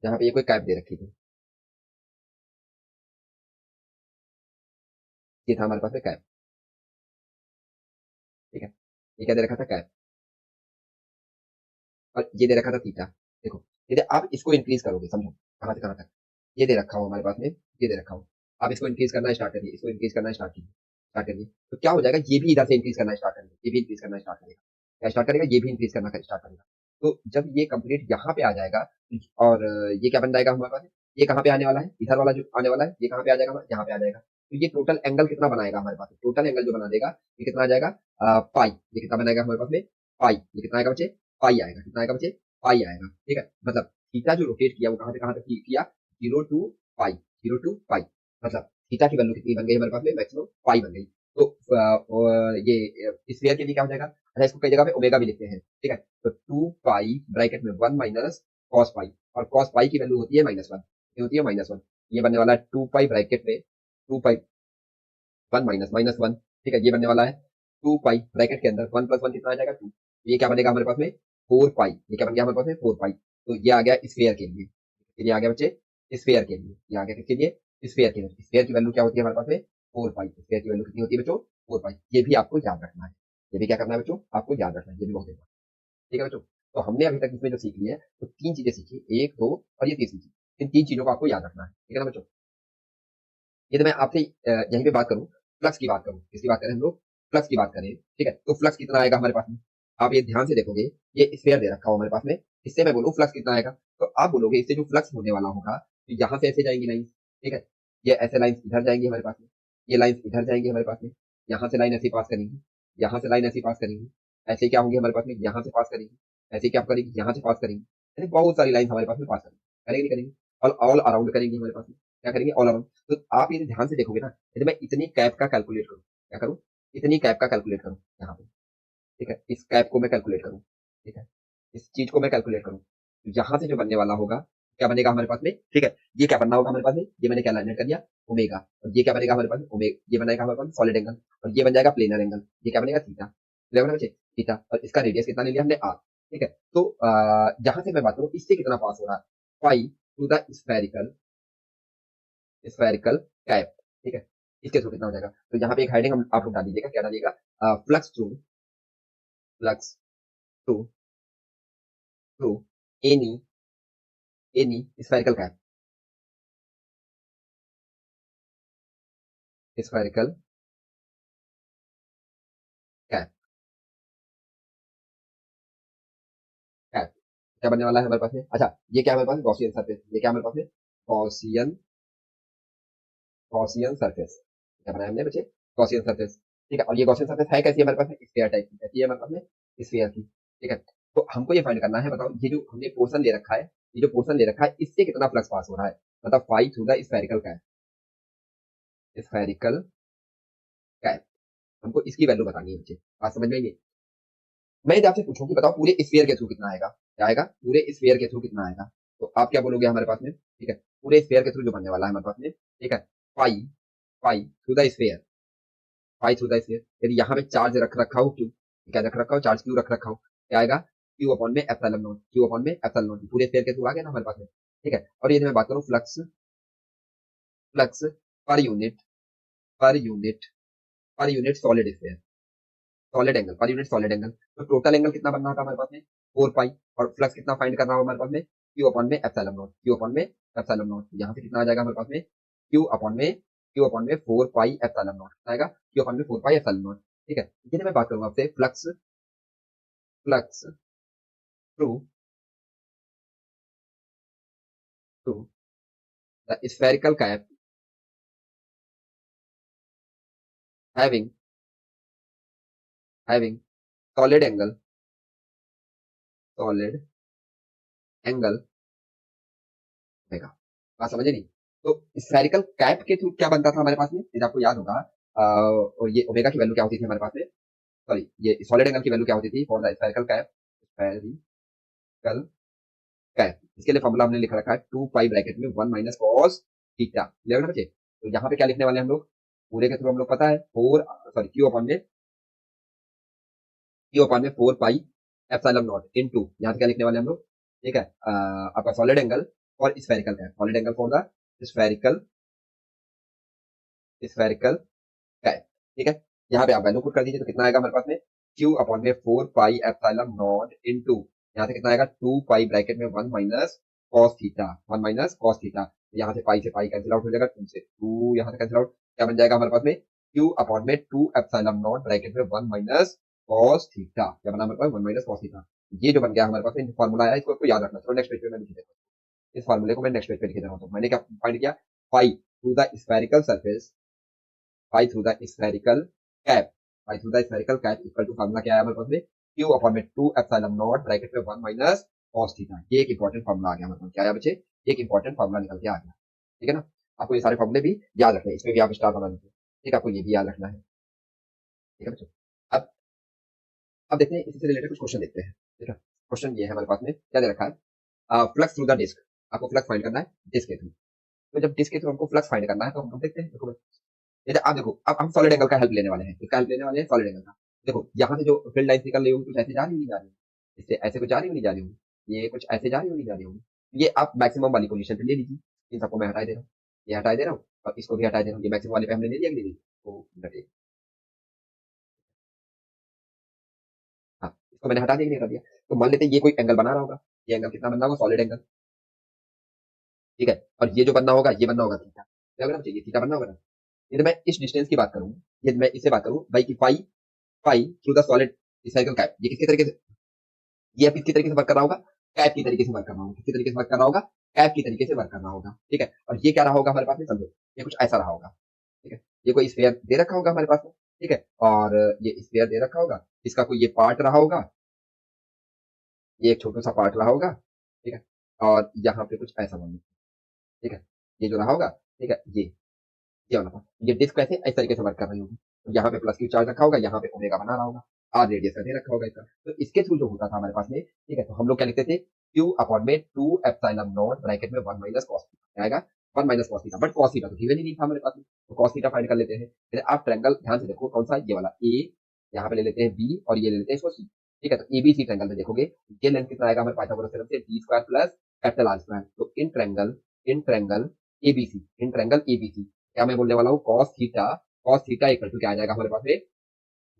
यहाँ पे ये कोई कैप दे रखी थी, ये था हमारे पास में कैप, ठीक है। ये क्या दे रखा था, कैप। और ये दे रखा था थीटा। देखो यदि आप इसको इंक्रीज करोगे, समझो कहाँ से कहाँ तक, ये दे रखा हो हमारे पास में, ये दे रखा हो, आप इसको इंक्रीज करना स्टार्ट करिए, इसको इंक्रीज करना स्टार्ट करिए, तो क्या हो जाएगा, ये भी इधर से इंक्रीज करना स्टार्ट करेगा, ये भी इंक्रीज करना स्टार्ट करेगा, क्या स्टार्ट करेगा, ये भी इंक्रीज करना स्टार्ट करेगा। तो जब ये कंप्लीट यहाँ पे आ जाएगा और ये क्या बन जाएगा हमारे पास, ये कहाँ पे आने वाला है, इधर वाला जो आने वाला है, ये कहाँ पे आ जाएगा हमारा, यहाँ पे आ जाएगा। तो ये टोटल एंगल कितना बनाएगा हमारे पास, टोटल एंगल जो बना देगा ये कितना आ जाएगा, पाई। ये कितना बनाएगा हमारे पास में, पाई। ये कितना आएगा बच्चे, पाई आएगा। कितना आएगा बच्चे, पाई आएगा, ठीक है। मतलब थीटा जो रोटेट किया वो कहाँ से कहाँ तक किया, 0 to पाई, 0 to पाई। मतलब थीटा की वैल्यू कितनी बन गई हमारे पास में, मैक्सिमम पाई बन गई। तो ये स्फीयर के लिए क्या हो जाएगा, अच्छा इसको कई जगह पे ओमेगा भी लिखते हैं, ठीक है। तो 2 पाई ब्रैकेट में 1 - cos पाई, और cos पाई की वैल्यू होती है -1, ये होती है -1। ये बनने वाला है 2 पाई ब्रैकेट में 2 पाई 1 माइनस माइनस 1, ठीक है। ये बनने वाला है 2 पाई ब्रैकेट के अंदर 1 + 1 कितना आ जाएगा 2। ये क्या बनेगा हमारे पास में 4 पाई। ये क्या बन गया हमारे पास में 4 पाई। तो ये आ गया स्फीयर के लिए, ये आ गया बच्चे स्फीयर के लिए, ये आ गया किसके लिए, स्फीयर के लिए। स्फीयर की वैल्यू क्या होती है हमारे पास में 4 पाई। स्फीयर की वैल्यू कितनी होती है बच्चों, 4 पाई। ये भी आपको याद रखना है, ये भी क्या करना है बच्चों, आपको याद रखना है, ये भी बहुत इंपॉर्टेंट। ठीक है बच्चों। तो हमने अभी तक इसमें जो सीख लिया है तो 3 चीजें सीखी, 1 2 और ये तीसरी चीज। इन 3 चीजों को आपको याद रखना है, ठीक है ना बच्चों। यदि मैं आपसे यहीं पे बात करूं, फ्लक्स की बात करूं, किसकी बात करें हम लोग, फ्लक्स की बात करें, ठीक है। तो फ्लक्स कितना आएगा हमारे पास में, आप ये ध्यान से देखोगे, ये स्फीयर दे रखा हो हमारे पास में, इससे मैं बोलूं फ्लक्स कितना आएगा, तो आप बोलोगे इससे जो फ्लक्स होने वाला होगा, तो यहाँ से ऐसे जाएंगी लाइन, ठीक है। ये ऐसे लाइन इधर जाएंगी हमारे पास में, ये लाइन इधर जाएंगी हमारे पास में, यहाँ से लाइन ऐसी पास करेंगी, यहाँ से लाइन ऐसी पास करेंगी, ऐसे क्या होंगे हमारे पास में, यहाँ से पास करेंगी, ऐसे क्या करेंगी, यहाँ से पास करेंगी, ऐसे बहुत सारी लाइन हमारे पास में पास करेंगी, करेंगे नहीं करेंगी, और ऑल अराउंड करेंगी हमारे पास में, क्या करेंगे, ऑल अराउंड। तो आप ये ध्यान से देखोगे ना, यदि मैं इतनी कैप का कैलकुलेट करूं, क्या करूं, इतनी कैप का कैलकुलेट करूं यहाँ पे, ठीक है। इस कैप को मैं कैलकुलेट करूं, ठीक है, इस चीज को मैं कैलकुलेट करूं, तो यहाँ से जो बनने वाला होगा, क्या बनेगा हमारे पास में, ठीक है। ये क्या बनना होगा हमारे पास में, ये मैंने क्या लाइनेट कर दिया, ओमेगा। और ये क्या बनेगा हमारे पास में, ओमेगा। ये बनेगा हमारे पास सॉलिड एंगल, और ये बन जाएगा प्लेनर एंगल। ये क्या बनेगा, थीटा। क्लियर है बच्चे, थीटा। और इसका रेडियस कितना ले लिया हमने, आर, ठीक है। तो यहाँ से मैं बात करूं इससे कितना पास हो रहा है, pi through the spherical spherical cap, ठीक है। इसके थ्रू कितना हो जाएगा, तो यहाँ पे एक हेडिंग हम आप लोग डाल दीजिएगा, क्या डालिएगा, flux through, flux through through any any spherical cap, spherical cap, cap. क्या बनने वाला है हमारे पास में, अच्छा ये क्या हमारे पास गॉसियन सरफेस, ये क्या हमारे पास में गॉसियन गॉसियन सरफेस, क्या बनाया हमने बच्चे, गॉसियन सरफेस, ठीक है। और ये गॉसियन सरफेस है कैसी, हमारे पास में स्फीयर टाइप की, कैसी है हमारे पास में, स्फीयर की, ठीक है। तो हमको ये फाइंड करना है, बताओ ये जो हमने पोर्शन ले रखा है, ये जो पोर्शन ले रखा है इससे कितना फ्लक्स पास हो रहा है, मतलब phi through the spherical cap, spherical cap. हमको इसकी वैल्यू बतानी है बच्चे, बात समझ में आई? मैं यदि आपसे पूछूं कि बताओ पूरे स्फीयर के थ्रू कितना आएगा, क्या आएगा, पूरे स्फीयर के थ्रू कितना आएगा, तो आप क्या बोलोगे हमारे पास में, ठीक है। पूरे स्फीयर के थ्रू जो बनने वाला है हमारे पास में, ठीक है, pi pi through the sphere, pi through the sphere. यदि यहाँ पे चार्ज रख रखा हो क्यू, क्या रख रखा हो, चार्ज क्यू रख रखा हो, क्या आएगा, क्यू अपॉन में एप्सिलॉन नॉट, क्यू अपॉन में एप्सिलॉन नॉट, पूरे स्फीयर के थ्रू आ गया ना हमारे पास में, ठीक है। और यदि मैं बात करूं flux, flux per unit, per unit, per unit solid sphere, solid angle per unit solid angle, तो टोटल एंगल कितना बनना था हमारे पास में 4 पाई। और फ्लक्स कितना फाइंड करना हो हमारे पास में, क्यू अपॉन में एप्सिलॉन नॉट, क्यू अपॉन में एप्सिलॉन नॉट। यहाँ से कितना आ जाएगा हमारे पास में, क्यू अपॉन में 4 पाई एप्सिलॉन नॉट, कितना आएगा, क्यू अपॉन में 4 पाई एप्सिलॉन नॉट, ठीक है। यदि मैं बात करूँ आपसे flux, flux through through the spherical cap having having solid angle solid angle omega. बात समझे नहीं? तो स्फेरिकल कैप के थ्रू क्या बनता था हमारे पास में, यदि आपको याद होगा, और ये ओमेगा की वैल्यू क्या होती थी हमारे पास में, सॉरी ये सॉलिड एंगल की वैल्यू क्या होती थी for the spherical cap, spherical cap, इसके लिए फॉर्मूला हमने लिख रखा है 2 पाई ब्रैकेट में 1 माइनस कॉस थीटा, क्लियर है ना बच्चे? तो यहाँ पे क्या लिखने वाले हैं हम लोग, पूरे के थ्रू हम लोग पता है 4 सॉरी क्यू अपॉन में 4 पाई एप्सिलॉन नॉट इनटू, यहाँ पे क्या लिखने वाले हैं हम लोग, ठीक है, आपका सॉलिड एंगल और spherical cap, solid angle for the spherical spherical cap, ठीक है। यहाँ पे आप वैल्यू पुट कर दीजिए तो कितना आएगा हमारे पास में, क्यू अपॉन में 4 पाई एप्सिलॉन नॉट इनटू, यहाँ से कितना आएगा 2 पाई ब्रैकेट में 1 minus cos theta, 1 minus cos theta, यहाँ से पाई कैंसिल आउट हो जाएगा, 2 से 2 यहाँ से कैंसिल आउट, क्या बन जाएगा हमारे पास में, क्यू अपॉन में 2 एप्सिलॉन नॉट ब्रैकेट में 1 माइनस कॉस थीटा, क्या बना हमारे पास 1 माइनस कॉस थीटा। ये जो बन गया हमारे पास में फॉर्मूला आया, इसको आपको याद रखना। चलो नेक्स्ट पेज पे मैं लिख देता हूँ, इस फॉर्मूले को मैं नेक्स्ट पेज पे लिख दे रहा हूँ। तो मैंने क्या फाइंड किया, pi through the spherical surface, pi through the spherical cap, pi through the spherical cap equal to formula क्या है हमारे पास में, क्यू अपॉन में 2 एप्सिलॉन नॉट ब्रैकेट में 1 माइनस कॉस थीटा। ये एक इंपॉर्टेंट फार्मूला आ गया हमारे पास, क्या है बच्चे, एक इंपॉर्टेंट फार्मूला निकल के आ गया, ठीक है ना। आपको ये सारे फार्मूले भी याद रखने हैं, इसमें भी आप स्टार बना लीजिए, ठीक है, आपको ये भी याद रखना है, ठीक है बच्चों। अब अब देखते हैं, इसी से रिलेटेड कुछ क्वेश्चन देखते हैं, ठीक है। क्वेश्चन ये है हमारे पास में, क्या दे रखा है, फ्लक्स थ्रू द डिस्क, आपको फ्लक्स फाइंड करना है डिस्क के थ्रू। तो जब डिस्क के थ्रू हमको फ्लक्स फाइंड करना है तो हम देखते हैं, देखो जैसे आप देखो, अब हम सॉलिड एंगल का हेल्प लेने वाले हैं, किसका हेल्प लेने वाले हैं, सॉलिड एंगल का। देखो यहाँ से जो फील्ड लाइन निकल रही होगी कुछ ऐसे जा रही होगी, नहीं जा रही होगी, इससे ऐसे कुछ जा रही होगी, नहीं जा रही होगी, ये कुछ ऐसे जा रही होगी, नहीं जा रही होगी, ये आप मैक्सिमम वाली पोजीशन पे ले लीजिए। इन सबको मैं हटा दे रहा हूँ, ये हटा दे रहा हूँ और इसको भी हटा दे रहा हूँ, ये मैक्सिमम वाले पे हमने ले लिया कि नहीं लिया, तो घटे, हाँ इसको मैंने हटा दिया कि नहीं हटा दिया। तो मान लेते हैं ये कोई एंगल बना रहा होगा, ये एंगल कितना बनना होगा, सॉलिड एंगल, ठीक है, और ये जो बनना होगा ये बनना होगा थीटा, क्या बनना चाहिए, थीटा बनना होगा ना। यदि मैं इस डिस्टेंस की बात करूँ, यदि मैं इससे बात करूँ भाई की phi, phi through the solid cycle cap, ये किसके तरीके से, ये किसकी तरीके से वर्क कर रहा होगा, कैप की तरीके से वर्क कर रहा होगा, किसकी तरीके से वर्क कर रहा होगा, कैप की तरीके से वर्क कर रहा होगा, ठीक है। और ये क्या रहा होगा हमारे पास में, समझो ये कुछ ऐसा रहा होगा, ठीक है, ये कोई स्फीयर दे रखा होगा हमारे पास में, ठीक है, और ये स्फीयर दे रखा होगा, इसका कोई ये पार्ट रहा होगा, ये एक छोटा सा पार्ट रहा होगा, ठीक है, और यहाँ पे कुछ ऐसा बना, ठीक है, ये जो रहा होगा, ठीक है, ये वाला था, ये डिस्क कैसे इस तरीके से वर्क कर रही होगी, तो यहाँ पे प्लस क्यू चार्ज रखा होगा, यहाँ पे ओमेगा बना रहा होगा, आर रेडियस का दे रखा होगा इसका, तो इसके थ्रू जो होता था हमारे पास में, ठीक है, तो हम लोग क्या लिखते थे, क्यू अपॉन में 2 एप्सिलॉन नॉट ब्रैकेट में 1 माइनस कॉस थीटा आएगा, 1 minus cos theta, but cos theta तो गिवन ही नहीं था हमारे पास में, तो कॉस थीटा फाइंड कर लेते हैं। फिर आप ट्रायंगल ध्यान से देखो, कौन सा, ये वाला ए, यहाँ पे ले लेते हैं बी और ये ले लेते हैं इसको सी, ठीक है, तो एबीसी ट्रायंगल में देखोगे ये लेंथ कितना आएगा हमारे पाइथागोरस थ्योरम से, D square plus capital R square, तो in triangle ABC, in triangle ABC क्या मैं बोलने वाला हूँ, कॉस थीटा इक्वल टू क्या आ जाएगा हमारे पास में,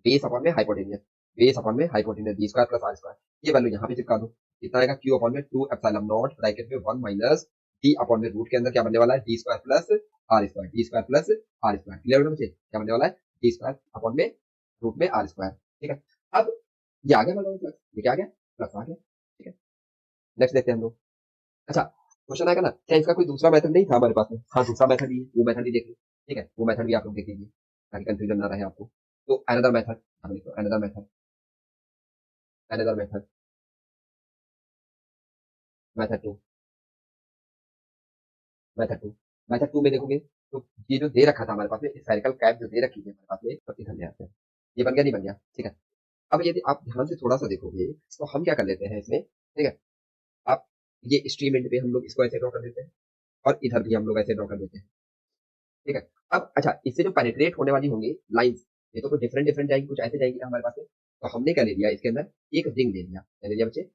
बेस अपॉन में हाइपोटेनियस, बेस अपॉन में hypotenuse B square plus are square, ये वैल्यू यहाँ पे चिपका दो, कितना आएगा, क्यू अपॉन में 2 एप्सिलॉन नॉट ब्रैकेट में 1 माइनस डी अपॉन में रूट के अंदर क्या बनने वाला है, D square plus are square, D square plus are square, clear हो मुझे, क्या बनने वाला है, डी स्क्वायर अपॉन में रूट में आर स्क्वायर, ठीक है। अब ये आ गया मतलब प्लस, ये क्या आ गया, प्लस आ गया, ठीक है। नेक्स्ट देखते हैं हम लोग, अच्छा क्वेश्चन आएगा ना, क्या इसका कोई दूसरा मेथड नहीं था हमारे पास में, हाँ दूसरा मेथड भी है, वो मेथड भी देख लीजिए, ठीक है, वो मेथड भी आप लोग देख लीजिए ताकि कंफ्यूजन ना रहे आपको। तो अनदर मेथड, हम लिखो another method, another method, method two, method two, method two में देखोगे तो ये जो दे रखा था हमारे पास में स्फेरिकल कैप जो दे रखी थी हमारे पास में, तो इधर ले आते हैं, ये बन गया, नहीं बन गया, ठीक है। अब यदि आप ध्यान से थोड़ा सा देखोगे तो हम क्या कर लेते हैं इसमें, ठीक है, आप ये स्ट्रीम एंड पे हम लोग इसको ऐसे ड्रॉ कर देते हैं और इधर भी हम लोग ऐसे ड्रॉ कर देते हैं, ठीक है। अब अच्छा इससे जो पेनिट्रेट होने वाली होंगी लाइंस, ये तो कुछ डिफरेंट डिफरेंट जाएंगी, कुछ ऐसे जाएंगी हमारे पास में, तो हमने क्या ले लिया इसके अंदर, एक रिंग ले लिया, क्या ले लिया बच्चे,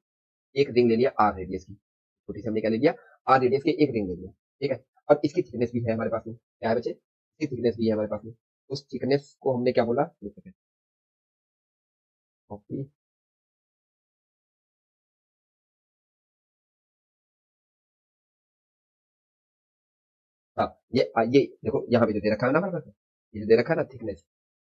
एक रिंग ले लिया आर रेडियस की, छोटी सी हमने क्या ले लिया, आर रेडियस की एक रिंग ले लिया, ठीक है, और इसकी थिकनेस भी है हमारे पास में, क्या है बच्चे, इसकी थिकनेस भी है हमारे पास में, उस थिकनेस को हमने क्या बोला, एक सेकंड, ओके, हाँ ये देखो यहाँ पे जो दे रखा है ना हमारे पास में, ये जो दे रखा है ना थिकनेस,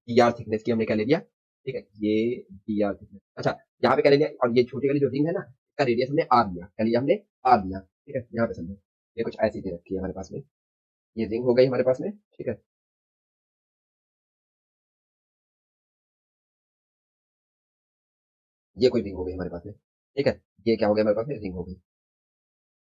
डी आर थिकनेस की हमने क्या ले लिया, ठीक है, ये डी आर थिकनेस, अच्छा यहाँ पे क्या ले लिया, और ये छोटी वाली जो रिंग है ना इसका रेडियस हमने आर लिया, क्या लिया हमने, आर लिया, ठीक है, यहाँ पे समझो ये कुछ ऐसी दे रखी है हमारे पास में, ये रिंग हो गई हमारे पास में, ठीक है। ये कोई रिंग हो गई हमारे पास में, ठीक है। ये क्या हो गया हमारे पास में, रिंग हो गई।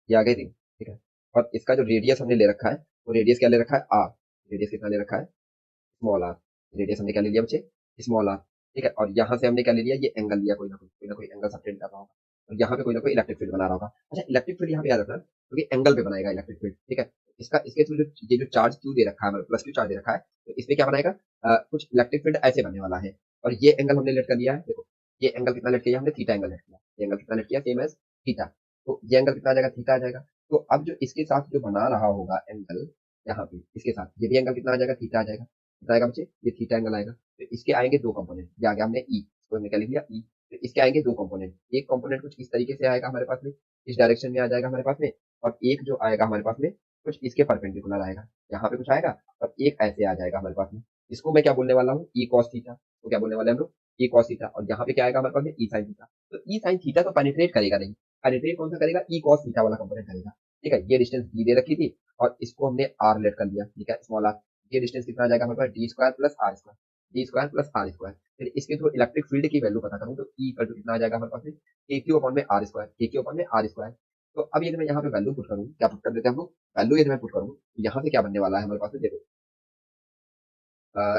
ये आ गई रिंग, ठीक है। और इसका जो रेडियस हमने ले रखा है, वो रेडियस क्या ले रखा है, आर। रेडियस कितना ले रखा है, स्मॉल आर। रेडियस हमने क्या ले लिया बच्चे, स्मॉल आर, ठीक है। और यहाँ से हमने क्या ले लिया, ये एंगल लिया, कोई ना कोई एंगल सबटेंड कर रहा होगा, और यहाँ पे कोई ना कोई इलेक्ट्रिक फील्ड बना रहा होगा। अच्छा, इलेक्ट्रिक फील्ड यहाँ पे याद रखना, क्योंकि एंगल पे बनाएगा इलेक्ट्रिक फील्ड, ठीक है। इसका इसके थ्रू जो ये जो चार्ज क्यू दे रखा है, मतलब प्लस क्यू चार्ज दे रखा है, तो इसमें क्या बनाएगा, कुछ इलेक्ट्रिक फील्ड ऐसे बनने वाला है। और ये एंगल हमने लेट कर लिया है, देखो ये एंगल कितना लेट किया हमने, थीटा एंगल लेट किया। ये एंगल कितना लेट किया, सेम एज थीटा। तो ये एंगल कितना आ जाएगा, थीटा आ जाएगा। तो अब जो इसके साथ जो बना रहा होगा एंगल, यहाँ पे इसके साथ ये भी एंगल कितना आ जाएगा, थीटा आ जाएगा। कितना आएगा बच्चे, ये थीटा एंगल आएगा। तो इसके आएंगे दो कंपोनेंट, ये आ गया हमने ई, इसको हमने क्या लिख लिया ई। तो इसके आएंगे दो कंपोनेंट, एक कंपोनेंट कुछ इस तरीके से आएगा हमारे पास में, इस डायरेक्शन में आ जाएगा हमारे पास में। और एक जो आएगा हमारे पास में, कुछ इसके परपेंडिकुलर आएगा, यहाँ पे कुछ आएगा, और एक ऐसे आ जाएगा हमारे पास में। इसको मैं क्या बोलने वाला हूँ, ई कॉस थीटा। तो क्या बोलने वाले हैं हम लोग, ई कॉस थीटा। और यहाँ पे क्या आएगा हमारे पास में, ई साइन थीटा। तो ई साइन थीटा तो पेनिट्रेट करेगा नहीं, पेनिट्रेट कौन सा करेगा, ई कॉस थीटा वाला कंपोनेंट करेगा, ठीक है। ये डिस्टेंस डी दे रखी थी, और इसको हमने आर लेट कर लिया, ठीक है, स्मॉल आर। ये डिस्टेंस कितना आ जाएगा हमारे पास, D square plus are square, D square plus are square. फिर इसके थ्रू इलेक्ट्रिक फील्ड की वैल्यू पता करूँ, तो ई इक्वल टू कितना आ जाएगा हमारे पास में, के क्यू अपॉन में आर स्क्वायर, के क्यू अपॉन में आर स्क्वायर। तो अब यदि मैं यहाँ पे वैल्यू पुट करूँ, क्या पुट कर देते हैं हम लोग, वैल्यू यदि मैं पुट करूँ, तो यहाँ से क्या बनने वाला है हमारे पास में, देखो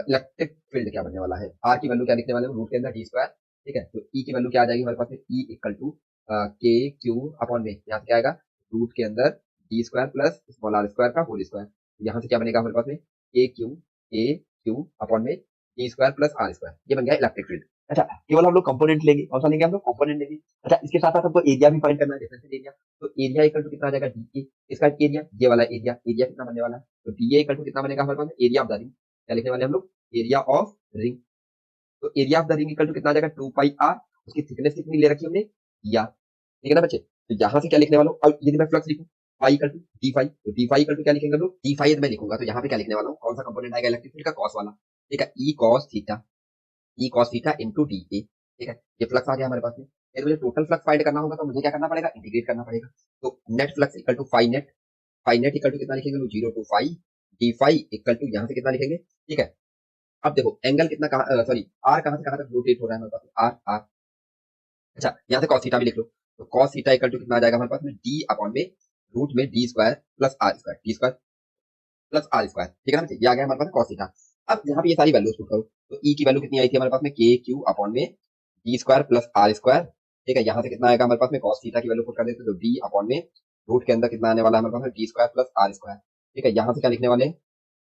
इलेक्ट्रिक फील्ड क्या बनने वाला है, आर की वैल्यू क्या लिखने वाले हैं, रूट के अंदर डी स्क्वायर, ठीक है। तो ई की वैल्यू क्या आ जाएगी हमारे पास में, E equal to K Q upon में, यहाँ से क्या आएगा, रूट के अंदर D square plus small are square का होल स्क्वायर। यहाँ से क्या बनेगा हमारे पास में, के क्यू अपॉन में D square plus are square, ये बन गया इलेक्ट्रिक फील्ड। अच्छा, केवल हम लोग कंपोनेंट लेंगे, कौन सा लेंगे हम लोग, कंपोनेंट लेंगे। अच्छा, इसके साथ साथ हमको एरिया भी फाइंड करना है, डिफरेंशियल एरिया। तो एरिया इक्वल टू कितना आ जाएगा, डी ए। इसका एरिया, ये वाला एरिया, एरिया कितना बनने वाला है, तो डी ए इक्वल टू कितना बनेगा हमारे पास, एरिया ऑफ द रिंग। क्या लिखने वाले हम लोग, एरिया ऑफ रिंग। तो area of the ring equal to कितना आ जाएगा, 2 पाई आर। उसकी थिकनेस कितनी ले रखी है हमने, या, ठीक है ना बच्चे। तो यहाँ से क्या लिखने वाला हूँ, अब यदि मैं फ्लक्स लिखूं, phi equal to D phi, तो डी फाई इक्वल टू क्या लिखेंगे हम लोग, डी फाई यदि मैं लिखूंगा, तो यहाँ पे क्या लिखने वाला हूँ, कौन सा कंपोनेंट आएगा इलेक्ट्रिक फील्ड का, कॉस वाला, ठीक है। E cos theta into D A, ठीक है। ये फ्लक्स आ गया हमारे पास में। यदि मुझे टोटल फ्लक्स फाइंड करना होगा, तो मुझे क्या करना पड़ेगा, इंटीग्रेट करना पड़ेगा। तो net flux equal to phi net, phi net equal to कितना लिखेंगे, 0 to phi, D phi equal to यहाँ से कितना लिखेंगे, ठीक है। अब देखो एंगल कितना, कहाँ सॉरी, आर कहाँ से कहाँ तक रोटेट हो रहा है हमारे पास, आर आर। अच्छा, यहाँ से कॉस थीटा भी लिख लो। तो कॉस थीटा इक्वल टू कितना आ जाएगा हमारे पास में, डी अपॉन में रूट में D square plus are square, D square plus are square, ठीक है ना। ये आ गया हमारे पास कॉस थीटा। अब यहाँ पे ये सारी वैल्यूज पुट करो, तो ई की वैल्यू कितनी आई थी हमारे पास में, के क्यू अपॉन में D square plus are square, ठीक है। यहाँ से कितना आएगा हमारे पास में, कॉस थीटा की वैल्यू पुट कर देते, तो डी अपॉन में रूट के अंदर कितना आने वाला है हमारे पास में, D square plus are square, ठीक है। यहाँ से क्या लिखने वाले हैं,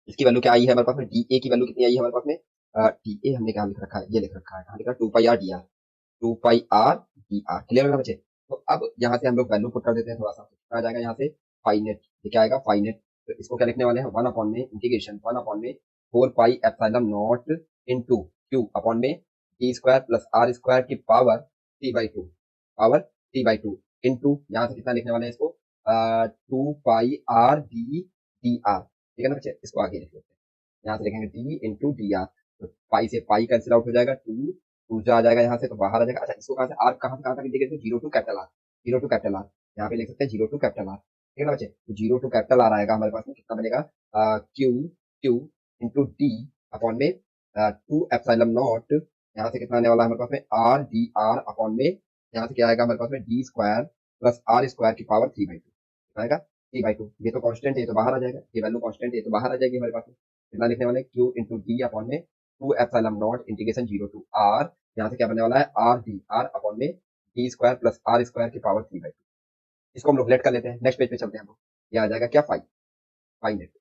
इसकी वैल्यू क्या आई है हमारे पास में, डी ए की वैल्यू कितनी आई है हमारे पास में, डी ए हमने क्या लिख रखा है, ये लिख रखा है, कहाँ लिखा है, 2 पाई are d are, 2 pi are d are, clear होगा बच्चे। तो अब यहाँ से हम लोग वैल्यू पुट कर देते हैं थोड़ा सा, तो कितना आ जाएगा यहाँ से, फाइनेट, ये क्या आएगा फाइनेट। तो इसको क्या लिखने वाले हैं, वन अपॉन में इंटीग्रेशन, वन अपॉन में 4 pi epsilon not into Q upon में D square plus are square की पावर 3/2, पावर 3/2 इनटू, यहाँ से कितना लिखने वाले हैं इसको, 2 पाई आर डी आर, ठीक है ना बच्चे। इसको आगे लिख लेते हैं, यहाँ से लिखेंगे डी इंटू डी आर। तो पाई से पाई कैंसिल आउट हो जाएगा, टू टू जा आ जाएगा यहाँ से, तो बाहर आ जाएगा। अच्छा, इसको कहाँ से, आर कहाँ से कहाँ तक integrate, 0 to capital r, 0 to capital r, यहाँ पे लिख सकते हैं 0 टू कैपिटल आर, ठीक है ना बच्चे। तो 0 टू कैपिटल आर आएगा हमारे पास में, कितना बनेगा, Q Q into D upon में 2 एप्सिलॉन नॉट, यहाँ से कितना आने वाला है हमारे पास में, आर डी आर अपॉन में, यहाँ से क्या आएगा हमारे पास में, D square plus are square की पावर 3/2 आएगा, 3/2। ये तो कांस्टेंट है, ये तो बाहर आ जाएगा, ये वैल्यू कांस्टेंट है, ये तो बाहर आ जाएगी हमारे पास में। कितना लिखने वाले, क्यू इंटू डी अपॉन में 2 epsilon naught integration 0 to r, यहाँ से क्या बनने वाला है, आर डी आर अपॉन में D square plus are square की पावर 3/2। इसको हम लोग लेट कर लेते हैं, नेक्स्ट पेज पे चलते हैं हम लोग। ये आ जाएगा क्या, five, phi net.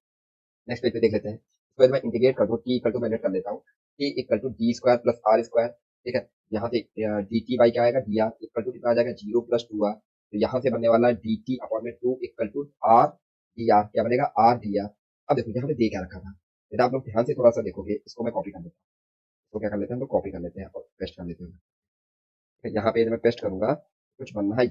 Next page पे देख लेते हैं। इसको यदि मैं इंटीग्रेट कर दूं, टी इक्वल टू मैं लेट कर लेता हूँ, t equal to d square plus are square, ठीक है। यहाँ से डी टी बाई क्या आएगा, डी आर इक्वल टू कितना आ जाएगा, 0 प्लस 2 आर। तो यहाँ से बनने वाला है डी टी अपॉन में 2 equal to r d r, क्या बनेगा, आर डी आर। अब देखो यहाँ पे दे क्या रखा था, यदि आप लोग ध्यान से थोड़ा सा देखोगे, इसको मैं कॉपी कर लेता हूँ। इसको क्या कर लेते हैं हम लोग, कॉपी कर लेते हैं और पेस्ट कर लेते हैं। फिर यहाँ पे यदि मैं पेस्ट करूंगा, कुछ बनना है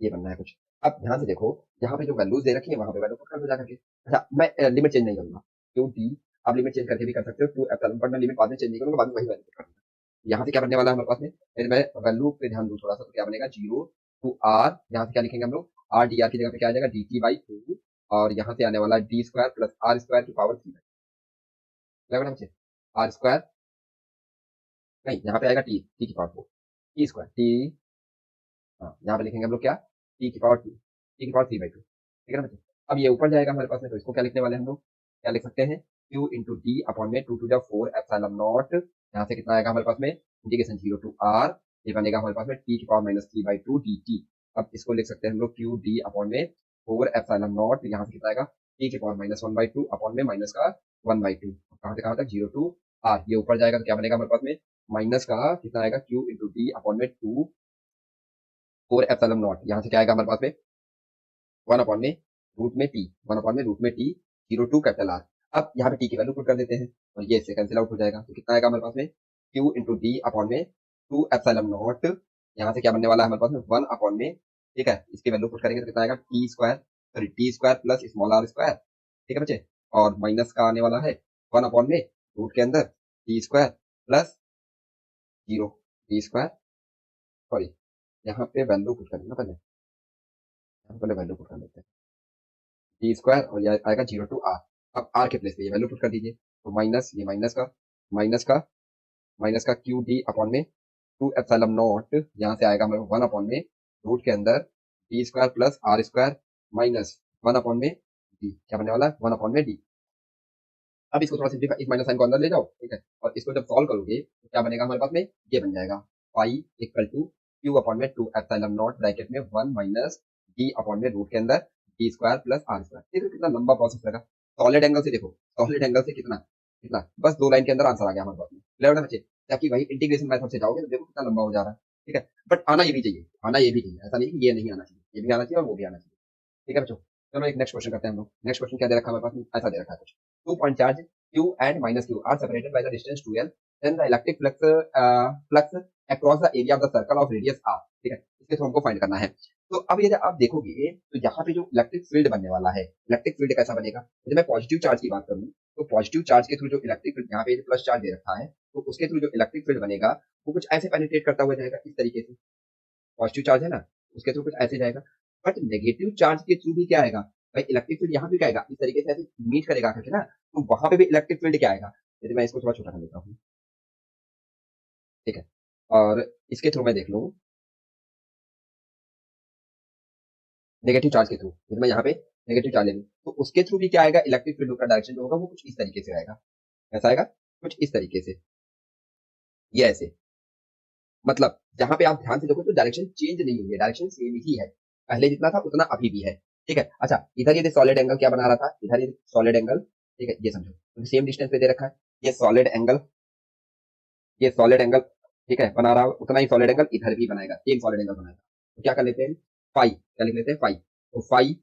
ये बनना है कुछ। अब ध्यान से देखो, यहाँ पे जो वैल्यूज दे रखी है, वहां पे वैल्यू पुट कर दो जाकर के। अच्छा, मैं लिमिट चेंज नहीं करूंगा, क्यों डी, आप लिमिट चेंज करके भी कर सकते हो, टू एप्सिलॉन, पर मैं लिमिट बाद में चेंज नहीं करूंगा, बाद में वही वैल्यू पुट करूंगा। यहाँ से क्या बनने वाला है हमारे पास में, यदि मैं वैल्यू पे ध्यान दूं थोड़ा सा, तो क्या बनेगा, 0 टू आर, यहाँ से क्या लिखेंगे हम लोग, आर डी आर की जगह पे क्या आ जाएगा, डी टी बाई 2 और यहाँ से आने वाला d square plus are square की पावर 3 लगना बच्चे। आर स्क्वायर नहीं, यहाँ पे आएगा टी की पावर 4, टी स्क्वायर टी, हाँ यहाँ पे लिखेंगे हम लोग क्या, टी की पावर 2, टी की पावर 3/2, ठीक है ना बच्चे। अब ये ऊपर जाएगा हमारे पास में, तो इसको क्या लिखने वाले हैं हम लोग, क्या लिख सकते हैं, क्यू इंटू डी अपॉन में 2 to the 4 एप्सिलॉन नॉट, यहाँ से कितना आएगा हमारे पास में, इंटीग्रेशन 0 to r, ये बनेगा हमारे पास में टी की पावर -3/2 dt। अब इसको लिख सकते हैं हम लोग क्यू डी अपॉन में 4 एप्सिलॉन नॉट, यहाँ से कितना आएगा, टी की पावर -1/2 अपॉन में माइनस का 1/2, कहाँ से कहाँ तक 0 to r, ये ऊपर जाएगा तो क्या बनेगा हमारे पास में, माइनस का कितना आएगा, क्यू इंटू डी अपॉन में 4 एप्सिलॉन नॉट, यहाँ से क्या आएगा हमारे पास में, 1 अपॉन में रूट में टी, 1 अपॉन में रूट में टी, 0 to कैपिटल आर। अब यहाँ पे टी की वैल्यू पुट कर देते हैं और ये इससे कैंसिल आउट हो जाएगा, तो कितना आएगा हमारे पास में, क्यू इंटू डी अपॉन में 2 एप्सिलॉन नॉट, यहाँ से क्या बनने वाला है हमारे पास में, 1 अपॉन में, ठीक है, इसकी वैल्यू पुट करेंगे तो कितना आएगा, t square, sorry t square plus small are square, ठीक है बच्चे, और माइनस का आने वाला है 1 अपॉन में रूट के अंदर t square plus 0 T square, sorry यहाँ पे वैल्यू पुट करना पहले, यहाँ पहले वैल्यू पुट कर लेते हैं, टी स्क्वायर और ये आएगा 0 to r। अब r के प्लेस पे ये वैल्यू पुट कर दीजिए, तो माइनस, ये माइनस का माइनस का क्यू डी अपॉन में 2 एप्सिलॉन नॉट, यहाँ से आएगा हमारे 1 अपॉन में रूट के अंदर t square plus are square minus 1 upon में डी, क्या बनने वाला है, 1 अपॉन में डी। अब इसको थोड़ा सिंप्लीफाई, इस माइनस साइन को अंदर ले जाओ, ठीक है, और इसको जब सॉल्व करोगे तो क्या बनेगा हमारे पास में, ये बन जाएगा pi equal to Q upon में 2 एप्सिलॉन नॉट ब्रैकेट में 1 माइनस डी अपॉन में रूट के अंदर D square plus are square. देखो कितना लंबा प्रोसेस लगा, सॉलिड एंगल से देखो, सॉलिड एंगल से कितना कितना, बस 2 लाइन के अंदर आंसर आ गया हमारे पास में, क्लियर है बच्चे। जबकि वही इंटीग्रेशन मेथड से जाओगे तो देखो कितना लंबा हो जा रहा है, ठीक है, बट आना ये भी चाहिए, आना ये भी चाहिए, ऐसा नहीं कि ये नहीं आना चाहिए, ये भी आना चाहिए और वो भी आना चाहिए, ठीक है बच्चों। चलो एक नेक्स्ट क्वेश्चन करते हैं हम लोग। नेक्स्ट क्वेश्चन क्या दे रखा है हमारे पास में, ऐसा दे रखा है कुछ, 2 point charge q and minus q are separated by the distance 2l, then the electric flux across the area of the circle of radius r, ठीक है, इसके थ्रू हमको फाइंड करना है। तो अब ये जब आप देखोगे तो यहाँ पे जो इलेक्ट्रिक फील्ड बनने वाला है, इलेक्ट्रिक फील्ड कैसा बनेगा, जब मैं पॉजिटिव चार्ज की बात करूँ तो पॉजिटिव चार्ज के थ्रू जो इलेक्ट्रिक फील्ड, यहाँ पे प्लस चार्ज दे रखा है, तो उसके थ्रू जो इलेक्ट्रिक फील्ड बनेगा वो कुछ ऐसे पेनिट्रेट करता हुआ जाएगा, इस तरीके से, पॉजिटिव चार्ज है ना, उसके थ्रू कुछ ऐसे जाएगा। बट नेगेटिव चार्ज के थ्रू भी क्या आएगा भाई, इलेक्ट्रिक फील्ड यहाँ भी क्या आएगा, इस तरीके से ऐसे मीट करेगा करके ना, तो वहां पे भी इलेक्ट्रिक फील्ड क्या आएगा, यदि मैं इसको थोड़ा छोटा कर लेता हूँ, ठीक है, और इसके थ्रू मैं देख लूँ नेगेटिव चार्ज के थ्रू, यदि मैं यहाँ पे नेगेटिव चार्ज ले लूँ तो उसके थ्रू भी क्या आएगा, इलेक्ट्रिक फील्ड का डायरेक्शन जो होगा वो कुछ इस तरीके से आएगा, कैसा आएगा, कुछ इस तरीके से, ये ऐसे, मतलब जहां पे आप ध्यान से देखो तो डायरेक्शन चेंज नहीं हुई है, डायरेक्शन सेम ही है, पहले जितना था उतना अभी भी है, ठीक है। अच्छा इधर ये सॉलिड एंगल क्या बना रहा था, इधर ये सॉलिड एंगल, ठीक है, ये समझो सेम डिस्टेंस पे दे रखा है, ये सॉलिड एंगल, ये सॉलिड एंगल, ठीक है, बना रहा है उतना ही सॉलिड एंगल इधर भी बनाएगा, सेम सॉलिड एंगल बनाएगा, तो क्या कर लेते हैं, फाई, क्या लिख लेते हैं, फाई, तो फाई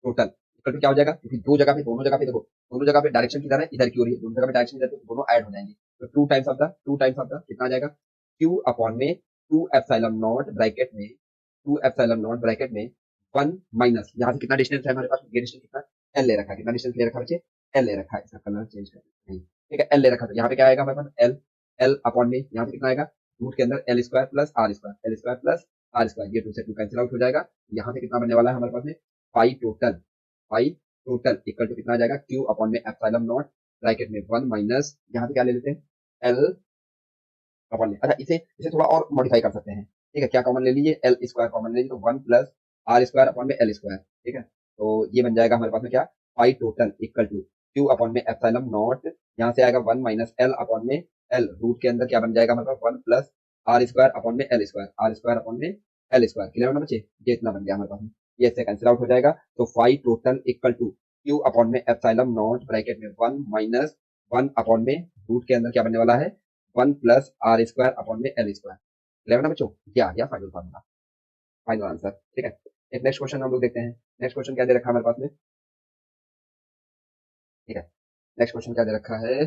टोटल इक्वल टू क्या हो जाएगा, क्योंकि दो जगह पे, दोनों जगह पे देखो, दोनों जगह पे डायरेक्शन किधर है, इधर की हो रही है, दोनों जगह पे डायरेक्शन इधर, तो दोनों ऐड हो जाएंगे, तो टू टाइम्स ऑफ द कितना आ जाएगा, क्यू अपॉन में 2 एप्सिलॉन नॉट ब्रैकेट में, 2 एप्सिलॉन नॉट ब्रैकेट में 1 माइनस, यहाँ से कितना डिस्टेंस है हमारे पास, ये डिस्टेंस कितना, एल ले रखा है, कितना डिस्टेंस ले रखा है बच्चे, एल ले रखा है, इसका कलर चेंज कर नहीं, ठीक है, एल ले रखा है, तो यहाँ पे क्या आएगा हमारे पास, एल, एल अपॉन में यहाँ पे कितना आएगा, रूट के अंदर l square plus are square, l square plus are square, ये 2 से 2 कैंसिल आउट हो जाएगा, यहाँ पे कितना बनने वाला है हमारे पास में, pi total, pi total equal to कितना आ जाएगा, क्यू अपॉन में एप्सिलॉन नॉट ब्रैकेट में 1 माइनस, यहाँ पे क्या ले लेते हैं, एल कॉमन ले, अच्छा इसे इसे थोड़ा और मॉडिफाई कर सकते हैं, ठीक है, क्या कॉमन ले लीजिए, एल स्क्वायर कॉमन ले लीजिए, तो 1 प्लस आर स्क्वायर अपॉन में एल स्क्वायर, ठीक है, तो ये बन जाएगा हमारे पास में क्या, pi total equal to Q upon में एप्सिलॉन नॉट, यहाँ से आएगा 1 माइनस एल अपॉन में एल, रूट के अंदर क्या बन जाएगा हमारे पास 1 प्लस आर स्क्वायर अपॉन में L square, R square upon में एल स्क्वायर, क्लियर होना बच्चे, ये इतना बन गया हमारे पास में, ये इससे कैंसिल आउट हो जाएगा, तो phi total equal to Q upon में एप्सिलॉन नॉट ब्रैकेट में 1 माइनस 1 अपॉन में रूट के अंदर क्या बनने वाला है, 1 प्लस आर स्क्वायर अपॉन में एल स्क्वायर, क्लियर ना बच्चों, क्या आ गया फाइनल फॉर्मूला, फाइनल आंसर, ठीक है। एक नेक्स्ट क्वेश्चन हम लोग देखते हैं, नेक्स्ट क्वेश्चन क्या दे रखा है हमारे पास में, ठीक है, नेक्स्ट क्वेश्चन क्या दे रखा है,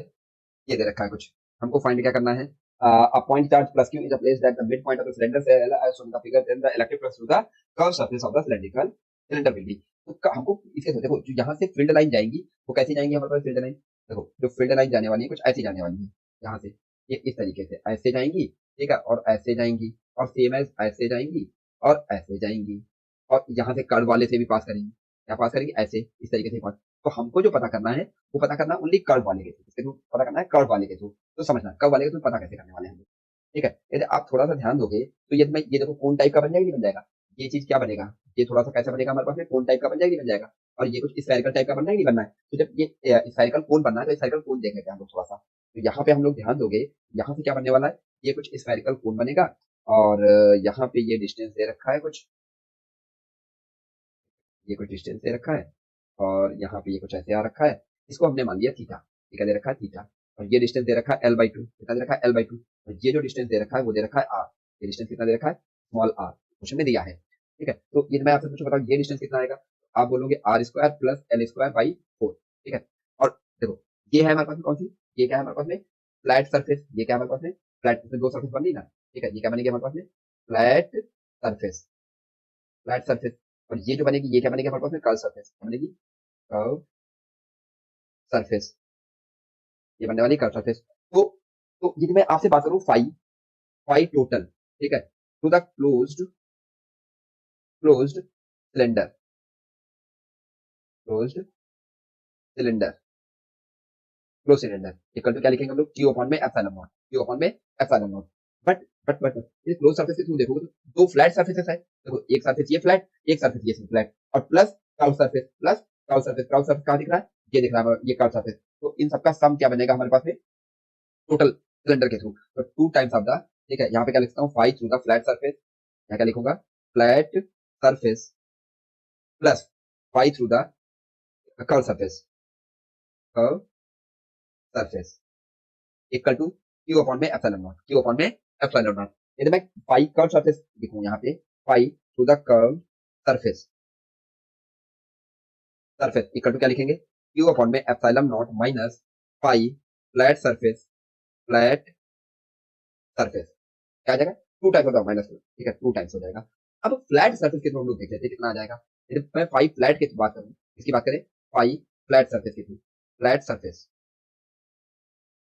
ये दे रखा है कुछ, हमको फाइंड क्या करना है, a point charge plus q is a place that the midpoint of the cylinder cell as shown in the figure, then the electric flux through the curved surface of the cylindrical cylinder will be, तो हमको इसके देखो जो यहाँ से field line जाएंगी वो कैसी जाएंगी हमारे पास फील्ड लाइन, देखो जो फील्ड लाइन जाने वाली है कुछ ऐसी जाने वाली है, यहाँ से ये इस तरीके से ऐसे जाएंगी, ठीक है, और ऐसे जाएंगी, और सेम एज ऐसे जाएंगी और ऐसे जाएंगी, और यहाँ से कर्व वाले से भी पास करेंगी, क्या पास करेगी, ऐसे इस तरीके से पास। तो हमको जो पता करना है वो पता करना ओनली कर्व वाले के थ्रू, इसके थ्रू पता करना है कर्व वाले के थ्रू। तो समझना कर्व वाले के थ्रू पता कैसे करने वाले हैं हम लोग, ठीक है। यदि आप थोड़ा सा ध्यान दोगे तो यदि मैं ये देखो कोन टाइप का बन जाएगा, नहीं बन जाएगा, ये चीज क्या बनेगा, ये थोड़ा सा कैसा बनेगा हमारे पास में, कोन टाइप का बन जाएगा, नहीं बन जाएगा। और ये कुछ स्फेरिकल टाइप का बनना है, नहीं बनना है। तो जब ये स्फेरिकल कोन बनना है तो स्फेरिकल कोन देख लेते हैं हम लोग थोड़ा सा। तो यहाँ पे हम लोग ध्यान दोगे, यहाँ से क्या बनने वाला है, ये कुछ स्फेरिकल कोन बनेगा। और यहाँ पे ये डिस्टेंस दे रखा है कुछ, ये कुछ डिस्टेंस दे रखा है, और यहाँ पे ये कुछ ऐसे आ रखा है, इसको हमने मान लिया थीटा, ठीक है, दे रखा है थीटा। और ये डिस्टेंस दे रखा है L/2, कितना दे रखा है L/2। और ये जो डिस्टेंस दे रखा है वो दे रखा है R, ये डिस्टेंस कितना दे रखा है, स्मॉल r, क्वेश्चन में दिया है, ठीक है। तो ये मैं आपसे पूछूं, बताओ ये डिस्टेंस कितना आएगा, आप बोलोगे R² प्लस L²/4, ठीक है। और देखो ये है हमारे पास में कौन सी, ये क्या है हमारे पास में, फ्लैट सरफेस, ये क्या है हमारे पास में, फ्लैट, इसमें दो सरफेस बन रही ना, ठीक है। ये क्या बनेगी हमारे पास में, फ्लैट सरफेस, फ्लैट सरफेस। और ये जो बनेगी ये क्या बनेगी हमारे पास में, कर्व सरफेस, क्या बनेगी, कर्व सरफेस, ये बनने वाली कर्व सरफेस। तो यदि मैं आपसे बात करूं फाई, फाई टोटल, ठीक है, to the closed cylinder, closed cylinder, close cylinder equal to क्या लिखेंगे हम लोग, क्यू अपॉन में एप्सिलॉन नॉट, क्यू अपॉन में एप्सिलॉन नॉट। बट ये क्लोज सरफेस के थ्रू देखोगे तो दो फ्लैट सरफेसेस है, देखो एक सरफेस ये फ्लैट, एक सरफेस ये फ्लैट, और plus curve surface, plus curve surface, curve surface कहां दिख रहा है, ये दिख रहा है ये कर्व सरफेस। तो इन सबका सम क्या बनेगा हमारे पास में, टोटल सिलेंडर के थ्रू। तो टू टाइम्स ऑफ द, ठीक है, यहाँ पे क्या लिखता हूँ, phi through the flat surface, यहाँ क्या लिखूंगा, flat surface plus phi through the curve surface, curve surface equal to Q upon में एप्सिलॉन नॉट, क्यू अपॉन में एप्सिलॉन नॉट। यदि मैं फाई कर्व सरफेस लिखूं यहाँ पे, phi through the curve surface, surface equal to क्या लिखेंगे, q upon में epsilon naught minus phi flat surface, flat surface, क्या आ जाएगा, टू टाइम्स होगा माइनस टू, ठीक है, टू टाइम्स हो जाएगा। अब फ्लैट सरफेस के थ्रू हम लोग देख लेते हैं कितना आ जाएगा। यदि मैं फाइव फ्लैट की बात करूं, इसकी बात करें, फाइव फ्लैट सरफेस के through, flat surface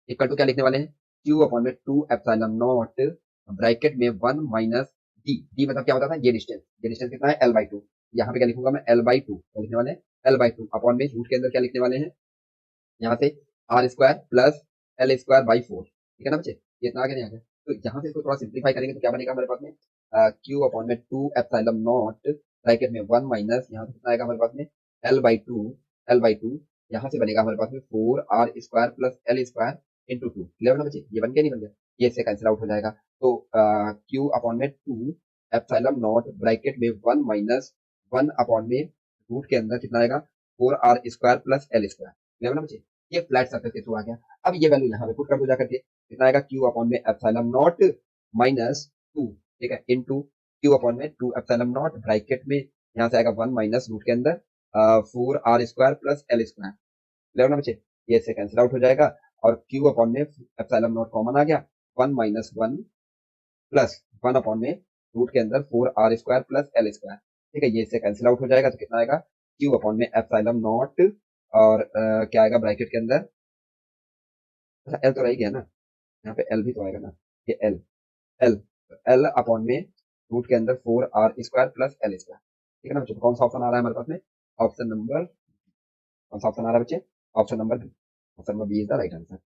equal to क्या लिखने वाले हैं, क्यू अपॉन में टू एप्सिलॉन नॉट ब्रैकेट में वन माइनस डी, डी मतलब क्या होता था, ये डिस्टेंस कितना है L/2, यहाँ पे क्या लिखूंगा मैं L/2, क्या लिखने वाले हैं L/2 अपॉन में रूट के अंदर क्या लिखने वाले हैं, यहाँ से R² प्लस L²/4, ठीक है ना बच्चे, ये इतना आगे नहीं आ गया। तो यहाँ से इसको थोड़ा सिंप्लीफाई करेंगे तो क्या बनेगा हमारे पास में, क्यू अपॉन में टू एप्सिलॉन नॉट ब्रैकेट में वन माइनस यहाँ से कितना आएगा हमारे पास में L/2, L/2 यहाँ से बनेगा हमारे पास में 4R² plus L² into two, clear ना बच्चे, ये बन गया नहीं बन गया, ये इससे कैंसिल आउट हो जाएगा। तो क्यू अपॉन में टू एप्सिलॉन नॉट ब्रैकेट में वन माइनस वन अपॉन में रूट के अंदर कितना आएगा 4R² प्लस L², क्लियर ना बच्चे, ये फ्लैट सरफेस के थ्रू आ गया। अब ये वैल्यू यहाँ पे पुट कर दो जाकर के, कितना आएगा, क्यू अपॉन में एप्सिलॉन नॉट माइनस टू, ठीक है, इनटू क्यू अपॉन में टू एप्सिलॉन नॉट ब्रैकेट में यहाँ से आएगा वन माइनस रूट के अंदर 4R² प्लस L², क्लियर ना बच्चे, ये इससे कैंसिल आउट हो जाएगा। और क्यू अपॉन में एप्सिलॉन नॉट कॉमन आ गया, one minus one plus one upon में रूट के अंदर 4R² प्लस L², ठीक है, ये इससे कैंसिल आउट हो जाएगा। तो कितना आएगा, क्यू अपॉन में एप्सिलॉन नॉट और क्या आएगा ब्रैकेट के अंदर, अच्छा एल तो रह गया ना, यहाँ पे एल भी तो आएगा ना, ये एल, एल, एल अपॉन में रूट के अंदर 4R² प्लस L², ठीक है ना बच्चों। कौन सा ऑप्शन आ रहा है हमारे पास में, ऑप्शन नंबर, कौन सा ऑप्शन आ रहा है बच्चे, option number B, option number B is the right answer,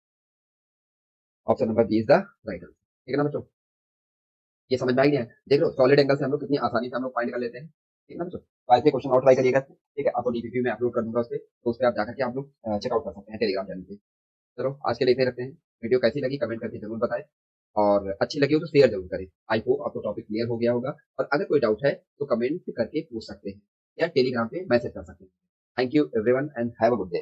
option number B is the right answer, ठीक है ना बच्चों। ये समझ में आई नहीं है, देख लो सॉलिड एंगल से हम लोग कितनी आसानी से हम लोग फाइंड कर लेते हैं, ठीक है ना बच्चों। तो आज के क्वेश्चन और ट्राई करिएगा, ठीक है, आपको डीपीपी में अपलोड कर दूंगा उस पर, तो उस पर आप जाकर के आप लोग चेकआउट कर सकते हैं टेलीग्राम चैनल पे। चलो आज के लिए इतने रखते हैं, वीडियो कैसी लगी कमेंट करके जरूर बताएं, और अच्छी लगी हो तो शेयर जरूर करें। आई होप आपको टॉपिक क्लियर हो गया होगा, और अगर कोई डाउट है तो कमेंट करके पूछ सकते हैं या टेलीग्राम पे मैसेज कर सकते हैं। Thank you everyone and have a good day.